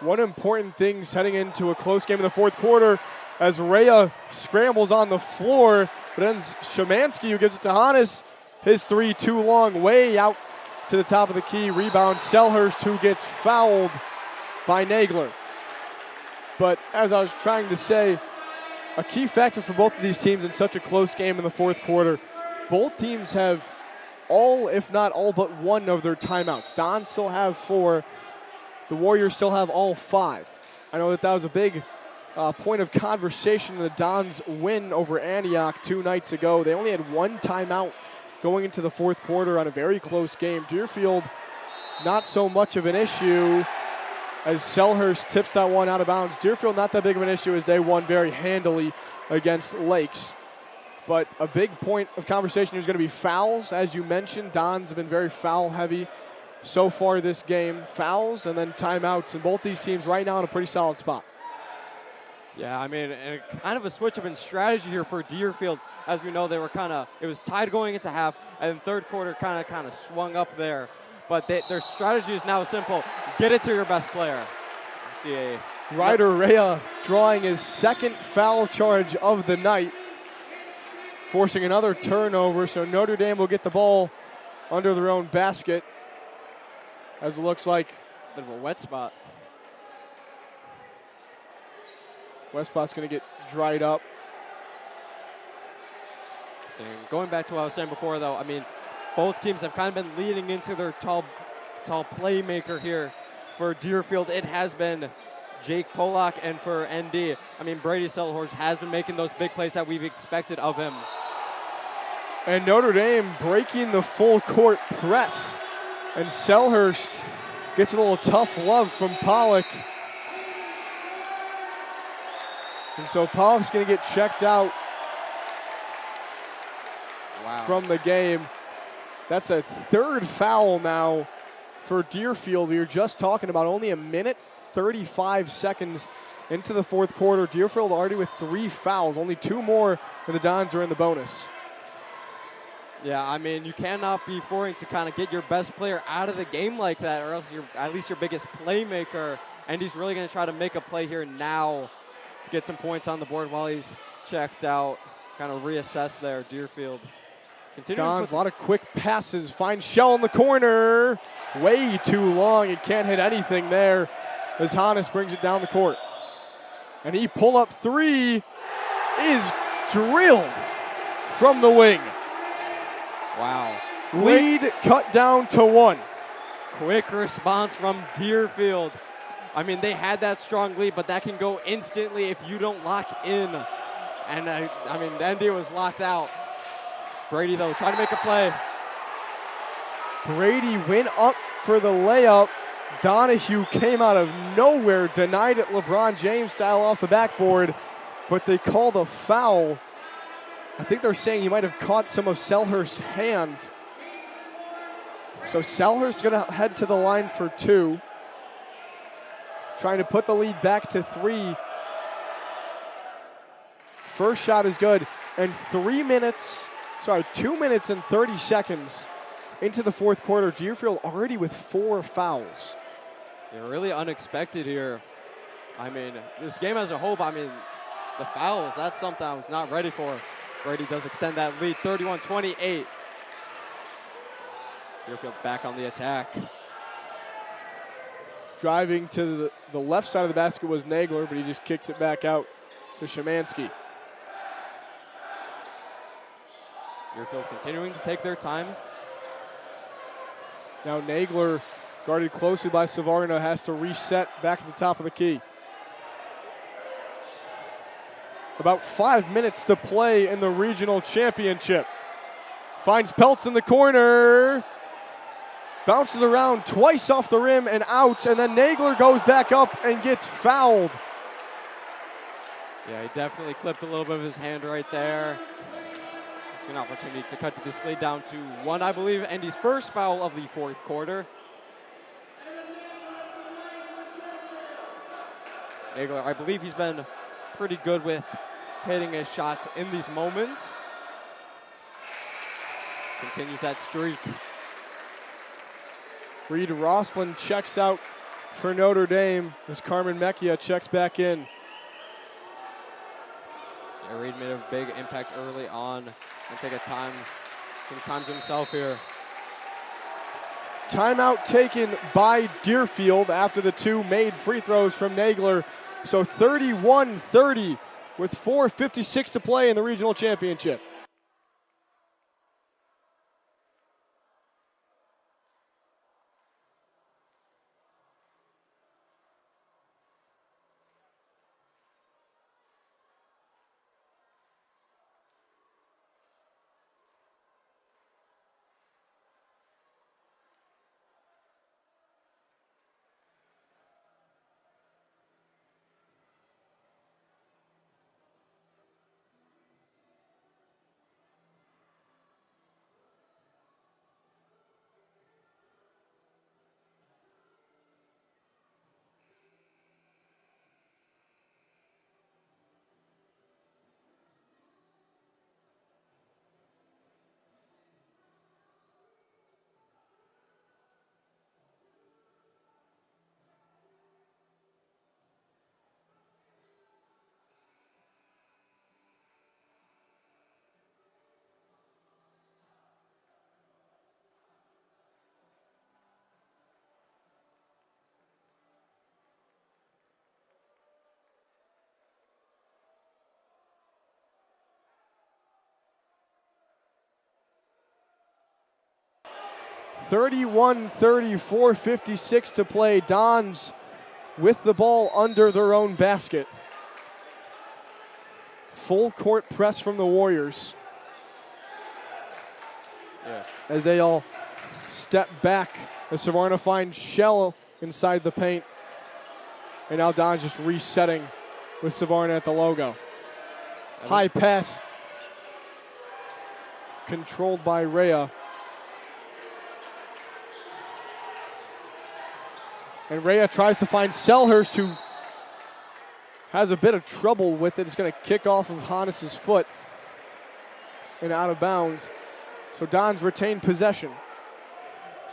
one important thing heading into a close game in the fourth quarter as Rhea scrambles on the floor, but ends Szymanski, who gives it to Hannes. His three too long, way out to the top of the key. Rebound Selhurst, who gets fouled by Nagler. But as I was trying to say, a key factor for both of these teams in such a close game in the fourth quarter, both teams have all, if not all but one of their timeouts. Dons still have 4. The Warriors still have all 5. I know that was a big point of conversation in the Dons' win over Antioch 2 nights ago. They only had 1 timeout going into the fourth quarter on a very close game. Deerfield, not so much of an issue as Selhurst tips that one out of bounds. Deerfield, not that big of an issue as they won very handily against Lakes. But a big point of conversation is going to be fouls. As you mentioned, Dons have been very foul heavy so far this game. Fouls and then timeouts, and both these teams right now in a pretty solid spot. Yeah, I mean, and kind of a switch up in strategy here for Deerfield. As we know, they were it was tied going into half, and then third quarter kind of swung up there. But their strategy is now simple. Get it to your best player. See Ryder Rhea drawing his second foul charge of the night, forcing another turnover, so Notre Dame will get the ball under their own basket, as it looks like a bit of a wet spot. West spot's going to get dried up. So going back to what I was saying before, though, I mean, both teams have kind of been leading into their tall playmaker here. For Deerfield, it has been Jake Polak, and for ND, I mean, Brady Selhurst has been making those big plays that we've expected of him. And Notre Dame breaking the full court press. And Selhurst gets a little tough love from Pollock. And so Pollock's going to get checked out from the game. That's a third foul now for Deerfield. We were just talking about only a minute, 35 seconds into the fourth quarter. Deerfield already with 3 fouls, only 2 more, and the Dons are in the bonus. Yeah, I mean, you cannot be affording to kind of get your best player out of the game like that, or else you're at least your biggest playmaker. And he's really going to try to make a play here now to get some points on the board while he's checked out. Kind of reassess there, Deerfield. Dons, a lot of quick passes. Finds Shell in the corner. Way too long. He can't hit anything there as Hannes brings it down the court. And he pull-up 3 is drilled from the wing. Wow. Lead cut down to 1. Quick response from Deerfield. I mean, they had that strong lead, but that can go instantly if you don't lock in. And, I mean, the ND was locked out. Brady, though, trying to make a play. Brady went up for the layup. Donahue came out of nowhere, denied it LeBron James style off the backboard, but they called a foul. I think they're saying he might have caught some of Selhurst's hand. So Selhurst's going to head to the line for 2. Trying to put the lead back to 3. First shot is good. And 2 minutes and 30 seconds into the fourth quarter. Deerfield already with 4 fouls. They're really unexpected here. I mean, this game as a whole, I mean, the fouls, that's something I was not ready for. Brady does extend that lead, 31-28. Deerfield back on the attack. Driving to the left side of the basket was Nagler, but he just kicks it back out to Szymanski. Deerfield continuing to take their time. Now Nagler, guarded closely by Savarna, has to reset back at the top of the key. About 5 minutes to play in the regional championship. Finds Peltz in the corner. Bounces around twice off the rim and out, and then Nagler goes back up and gets fouled. Yeah, he definitely clipped a little bit of his hand right there. It's an opportunity to cut this lead down to 1, I believe, and his first foul of the fourth quarter. Nagler, I believe he's been pretty good with hitting his shots in these moments. Continues that streak. Reed Roslin checks out for Notre Dame as Carmen Mejia checks back in. Yeah, Reed made a big impact early on and take some time to himself here. Timeout taken by Deerfield after the two made free throws from Nagler. So 31-30 with 4:56 to play in the regional championship. (31-30), 4:56 to play. Dons with the ball under their own basket. Full court press from the Warriors. Yeah. As they all step back as Savannah finds Shell inside the paint. And now Don's just resetting with Savannah at the logo. High pass controlled by Rhea. And Rhea tries to find Selhurst, who has a bit of trouble with it. It's going to kick off of Hannes' foot and out of bounds. So Don's retained possession.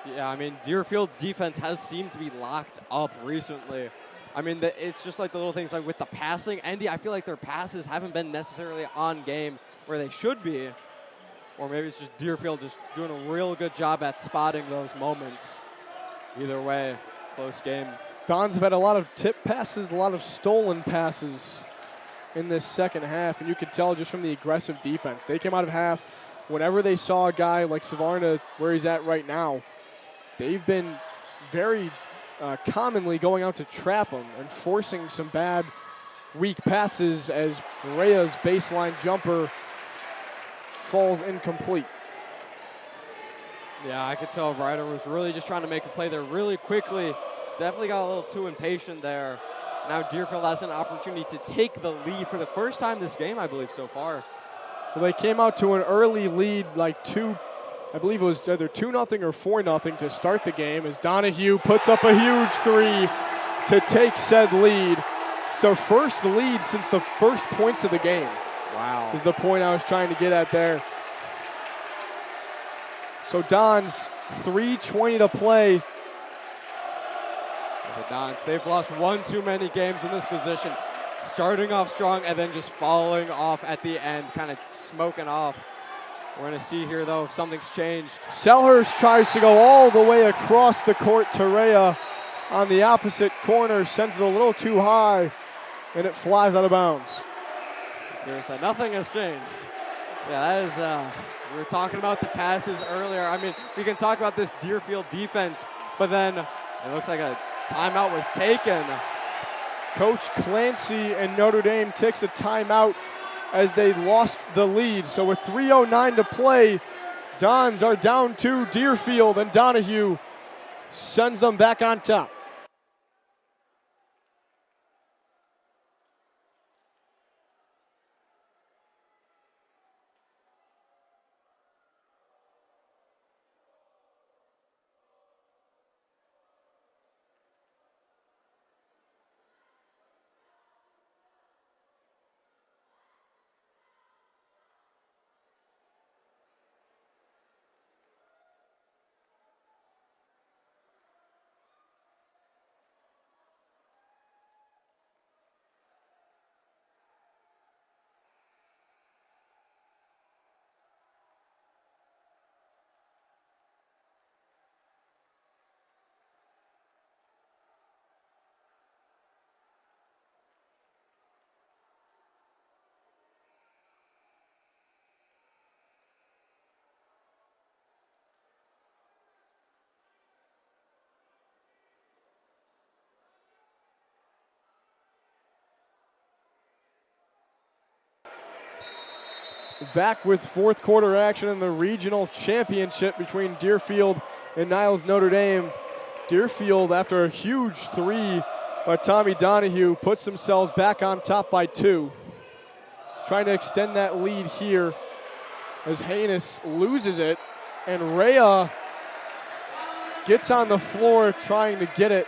Yeah, I mean, Deerfield's defense has seemed to be locked up recently. I mean, it's just like the little things like with the passing. Andy, I feel like their passes haven't been necessarily on game where they should be. Or maybe it's just Deerfield just doing a real good job at spotting those moments. Either way, close game. Dons have had a lot of tip passes, a lot of stolen passes in this second half, and you could tell just from the aggressive defense. They came out of half, whenever they saw a guy like Savannah where he's at right now, they've been very commonly going out to trap him and forcing some bad, weak passes as Rhea's baseline jumper falls incomplete. Yeah, I could tell Ryder was really just trying to make a play there really quickly. Definitely got a little too impatient there. Now Deerfield has an opportunity to take the lead for the first time this game, I believe, so far. Well, they came out to an early lead, like I believe it was either 2-0 or 4-0 to start the game, as Donahue puts up a huge three to take said lead. So first lead since the first points of the game. Wow. Is the point I was trying to get at there. So Dons, 3:20 to play. The Dons, they've lost one too many games in this position. Starting off strong and then just falling off at the end, kind of smoking off. We're going to see here, though, if something's changed. Selhurst tries to go all the way across the court to Rhea on the opposite corner, sends it a little too high, and it flies out of bounds. Here's that. Nothing has changed. Yeah, that is, we were talking about the passes earlier. I mean, we can talk about this Deerfield defense, but then it looks like a timeout was taken. Coach Clancy and Notre Dame takes a timeout as they lost the lead. So with 3:09 to play, Dons are down to Deerfield, and Donahue sends them back on top. back with fourth quarter action in the regional championship between Deerfield and Niles Notre Dame. Deerfield, after a huge three by Tommy Donahue, puts themselves back on top by 2. Trying to extend that lead here as Haynes loses it, and Rhea gets on the floor trying to get it.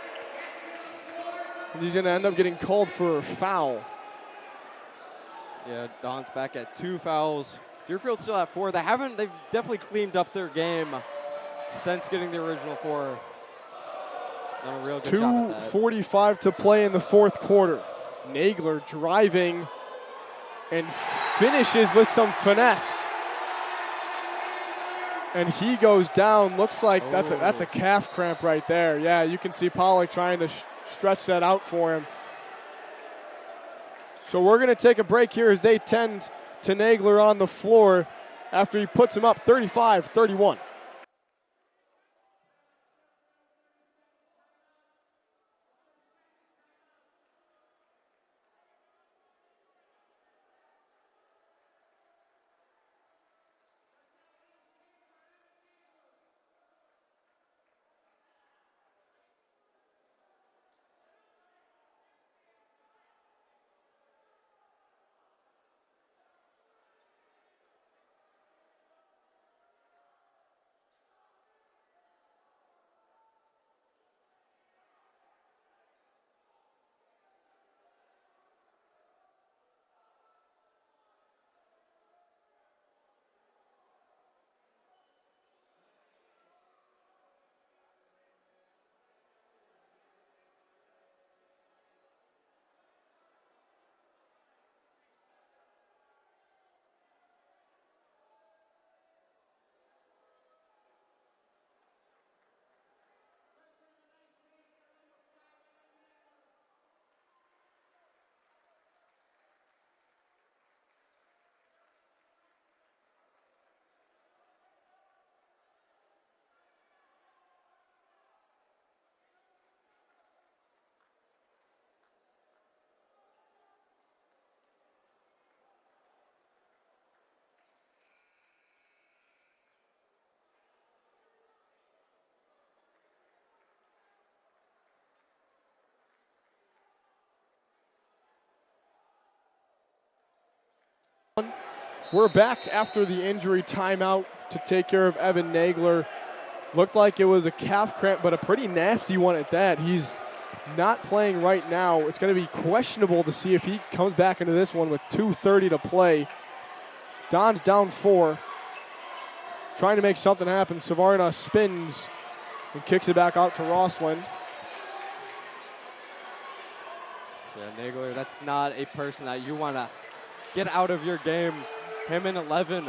And he's going to end up getting called for a foul. Yeah, Don's back at 2 fouls. Deerfield still at 4. They've definitely cleaned up their game since getting the original 4. Done a real good job at that. 2:45 to play in the fourth quarter. Nagler driving and finishes with some finesse. And he goes down. Looks like that's a calf cramp right there. Yeah, you can see Pollock trying to stretch that out for him. So we're going to take a break here as they tend to Nagler on the floor after he puts him up 35-31. We're back after the injury timeout to take care of Evan Nagler. Looked like it was a calf cramp, but a pretty nasty one at that. He's not playing right now. It's going to be questionable to see if he comes back into this one with 2:30 to play. Don's down 4. Trying to make something happen. Savarna spins and kicks it back out to Rossland. Yeah, Nagler, that's not a person that you want to get out of your game. Him and 11,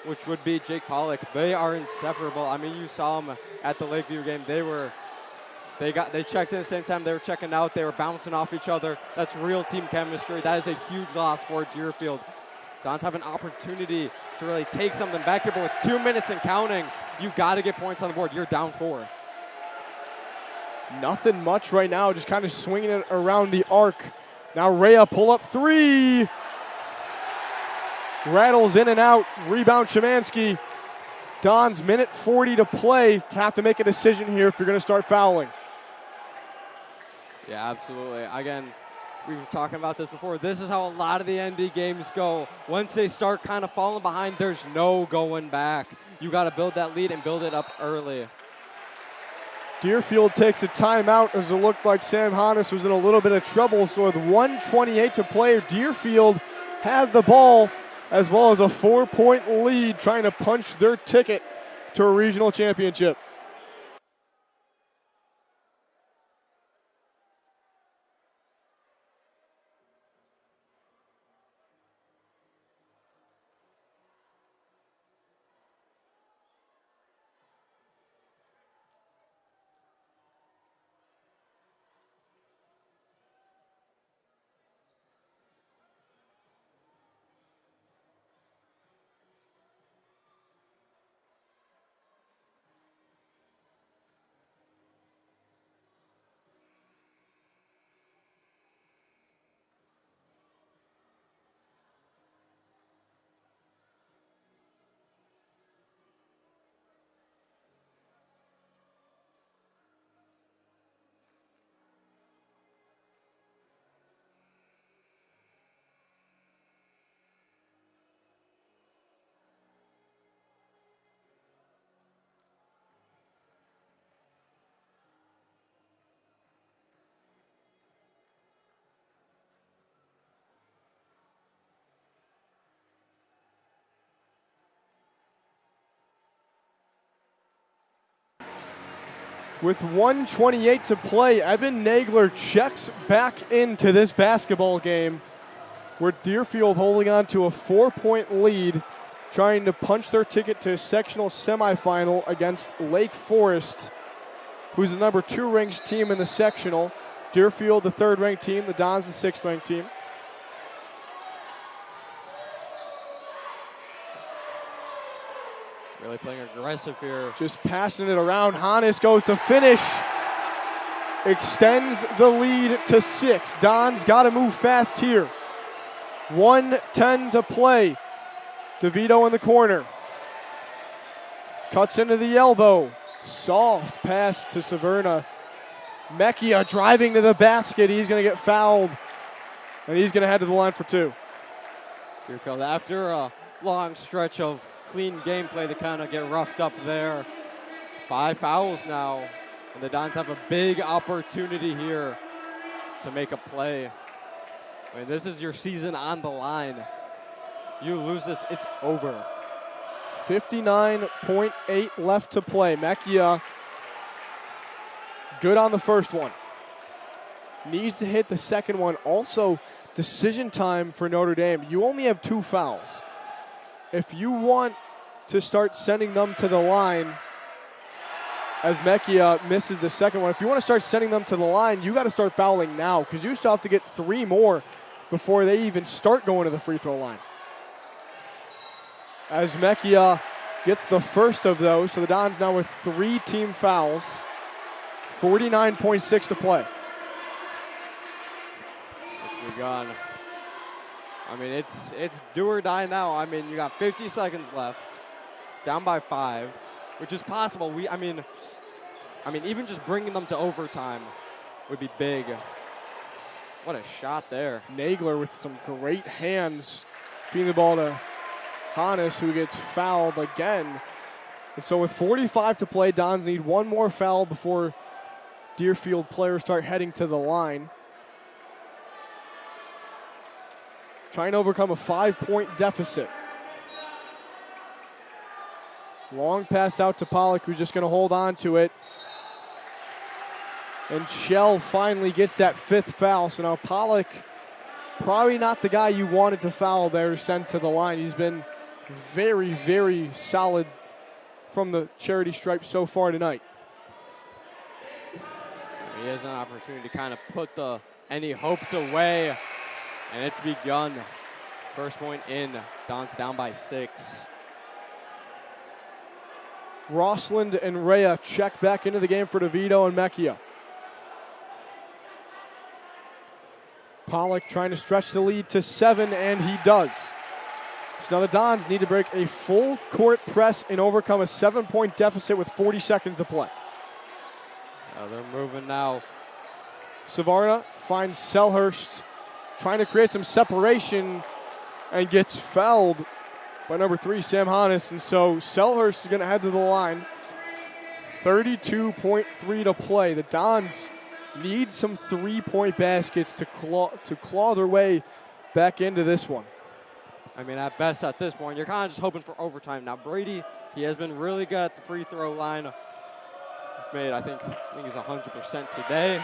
which would be Jake Pollock, they are inseparable. I mean, you saw them at the Lakeview game. They checked in at the same time. They were checking out. They were bouncing off each other. That's real team chemistry. That is a huge loss for Deerfield. Don's have an opportunity to really take something back here, but with 2 minutes and counting, you got to get points on the board. You're down 4. Nothing much right now, just kind of swinging it around the arc. Now Rhea pull up 3. Rattles in and out. Rebound Szymanski. Don's minute 40 to play. Have to make a decision here if you're going to start fouling. Yeah, absolutely. Again, we were talking about this before. This is how a lot of the ND games go. Once they start kind of falling behind, there's no going back. You got to build that lead and build it up early. Deerfield takes a timeout as it looked like Sam Hannes was in a little bit of trouble. So with 1:28 to play, Deerfield has the ball as well as a 4-point lead, trying to punch their ticket to a regional championship. With 1:28 to play, Evan Nagler checks back into this basketball game, where Deerfield holding on to a 4-point lead, trying to punch their ticket to a sectional semifinal against Lake Forest, who's the number 2 ranked team in the sectional. Deerfield, the 3rd ranked team. The Dons, the 6th ranked team. Really playing aggressive here. Just passing it around. Hannes goes to finish. Extends the lead to 6. Don's got to move fast here. 1:10 to play. DeVito in the corner. Cuts into the elbow. Soft pass to Severna. Mecchia driving to the basket. He's going to get fouled. And he's going to head to the line for 2. Deerfield, after a long stretch of clean gameplay, they kind of get roughed up there. 5 fouls now, and the Dons have a big opportunity here to make a play. I mean, this is your season on the line. You lose this, it's over. 59.8 left to play. Mecchia good on the first one. Needs to hit the second one. Also, decision time for Notre Dame. You only have 2 fouls. If you want to start sending them to the line, as Mecchia misses the second one, if you want to start sending them to the line, you got to start fouling now, because you still have to get 3 more before they even start going to the free throw line. As Mecchia gets the first of those, so the Dons now with 3 team fouls, 49.6 to play. It's begun. I mean, it's do or die now. I mean, you got 50 seconds left, down by 5, which is possible. I mean, even just bringing them to overtime would be big. What a shot there. Nagler with some great hands, feeding the ball to Hannes, who gets fouled again. And so with 45 to play, Dons need 1 more foul before Deerfield players start heading to the line. Trying to overcome a 5-point deficit. Long pass out to Pollock, who's just going to hold on to it. And Shell finally gets that 5th foul. So now Pollock, probably not the guy you wanted to foul there, sent to the line. He's been very, very solid from the charity stripe so far tonight. He has an opportunity to kind of put any hopes away. And it's begun. First point in. Don's down by 6. Rossland and Rhea check back into the game for DeVito and Mecchia. Pollock trying to stretch the lead to 7, and he does. So now the Dons need to break a full court press and overcome a 7-point deficit with 40 seconds to play. They're moving now. Savarna finds Selhurst, trying to create some separation, and gets fouled by number 3, Sam Hannes. And so Selhurst is going to head to the line. 32.3 to play. The Dons need some 3-point baskets to claw their way back into this one. I mean, at best at this point, you're kind of just hoping for overtime. Now, Brady, he has been really good at the free throw line. He's made, I think he's 100% today.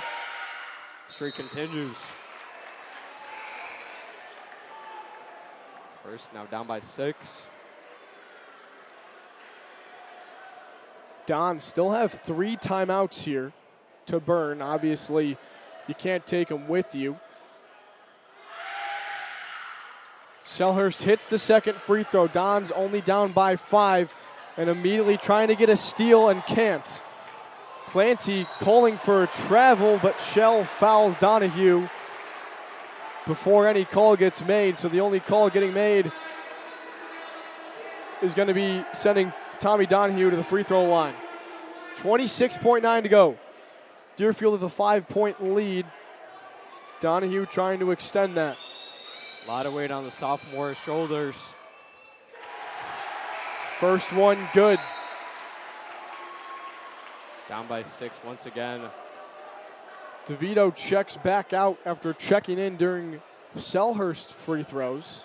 Streak continues. First, now down by 6. Dons still have 3 timeouts here to burn. Obviously, you can't take them with you. Selhurst hits the second free throw. Dons only down by 5 and immediately trying to get a steal and can't. Clancy calling for a travel, but Shell fouls Donahue before any call gets made. So the only call getting made is going to be sending Tommy Donahue to the free throw line. 26.9 to go. Deerfield with a 5-point lead. Donahue trying to extend that. A lot of weight on the sophomore's shoulders. First one good. Down by 6 once again. DeVito checks back out after checking in during Selhurst's free throws.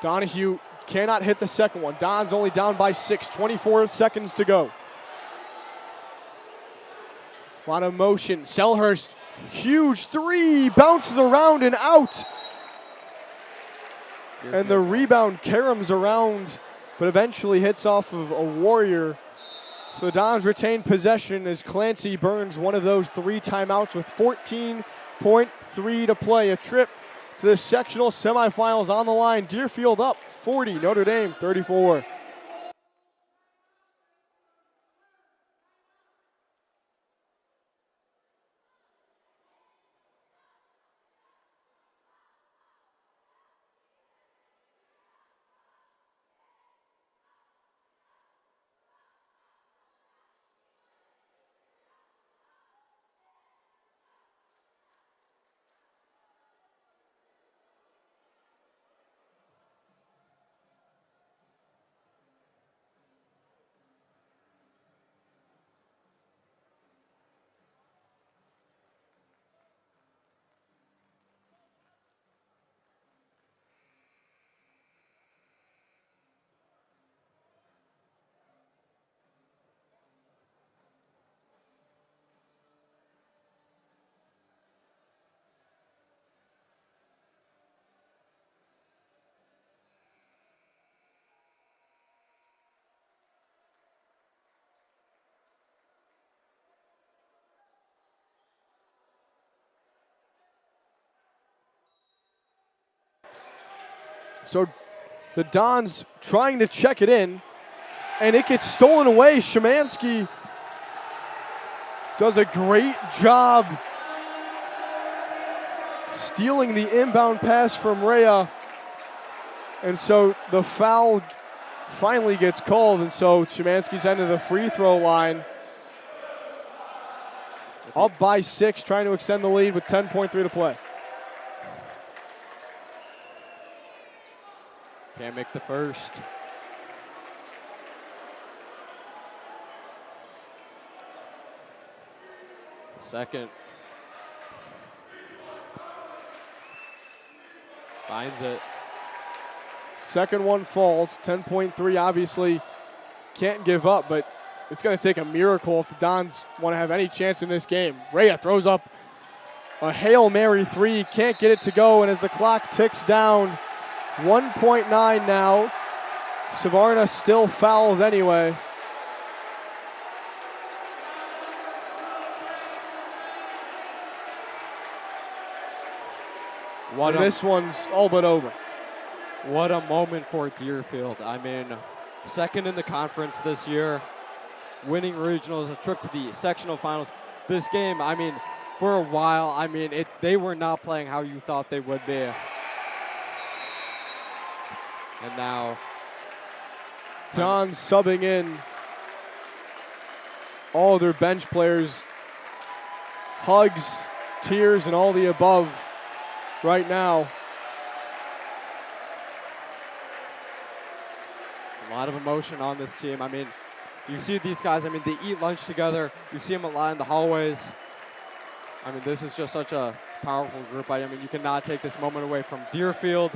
Donahue cannot hit the second one. Don's only down by 6, 24 seconds to go. A lot of motion. Selhurst, huge three, bounces around and out. And the rebound caroms around, but eventually hits off of a Warrior. So the Dons retain possession as Clancy burns one of those 3 timeouts with 14.3 to play. A trip to the sectional semifinals on the line. Deerfield up 40, Notre Dame 34. So the Dons trying to check it in, and it gets stolen away. Szymanski does a great job stealing the inbound pass from Rhea. And so the foul finally gets called, and so Szymanski's headed to the free throw line. Up by 6, trying to extend the lead with 10.3 to play. Can't make the first. The second. Finds it. Second one falls. 10.3 obviously can't give up, but it's going to take a miracle if the Dons want to have any chance in this game. Rhea throws up a Hail Mary 3. Can't get it to go, and as the clock ticks down, 1.9 now. Savarna still fouls anyway. This one's all but over. What a moment for Deerfield. I mean, second in the conference this year, winning regionals, a trip to the sectional finals. This game, I mean, for a while, I mean, they were not playing how you thought they would be. And now Don's subbing in all their bench players. Hugs, tears, and all the above right now. A lot of emotion on this team. I mean, you see these guys, I mean, they eat lunch together. You see them a lot in the hallways. I mean, this is just such a powerful group. I mean, you cannot take this moment away from Deerfield.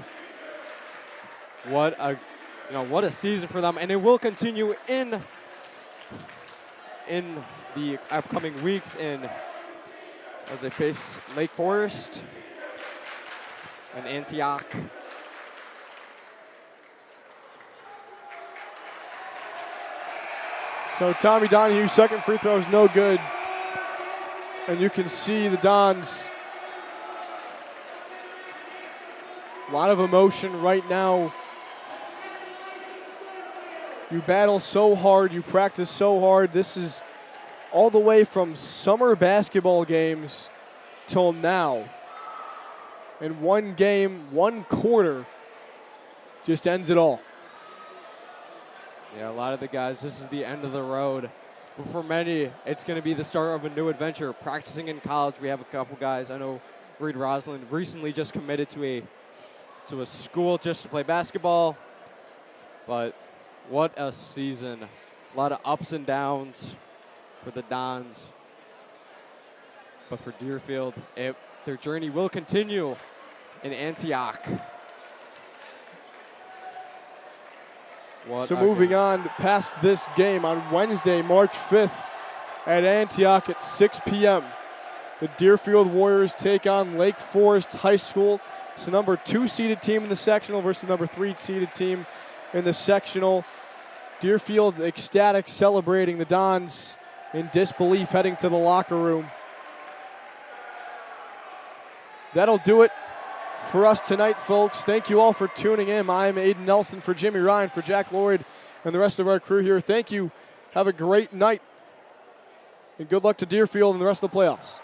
What a season for them, and it will continue in the upcoming weeks as they face Lake Forest and Antioch. So Tommy Donahue's second free throw is no good, and you can see the Dons. A lot of emotion right now. You battle so hard, you practice so hard. This is all the way from summer basketball games till now. And one game, one quarter just ends it all. Yeah, a lot of the guys, this is the end of the road. But for many, it's going to be the start of a new adventure. Practicing in college, we have a couple guys. I know Reed Rosalind recently just committed to a school just to play basketball. But what a season. A lot of ups and downs for the Dons. But for Deerfield, their journey will continue in Antioch. What So a moving game. on past this game on Wednesday, March 5th at Antioch at 6 p.m. The Deerfield Warriors take on Lake Forest High School. It's the number 2 seeded team in the sectional versus the number 3 seeded team in the sectional. Deerfield ecstatic, celebrating. The Dons in disbelief, heading to the locker room. That'll do it for us tonight, folks. Thank you all for tuning in. I'm Aiden Nelson for Jimmy Ryan, for Jack Lloyd, and the rest of our crew here. Thank you. Have a great night. And good luck to Deerfield and the rest of the playoffs.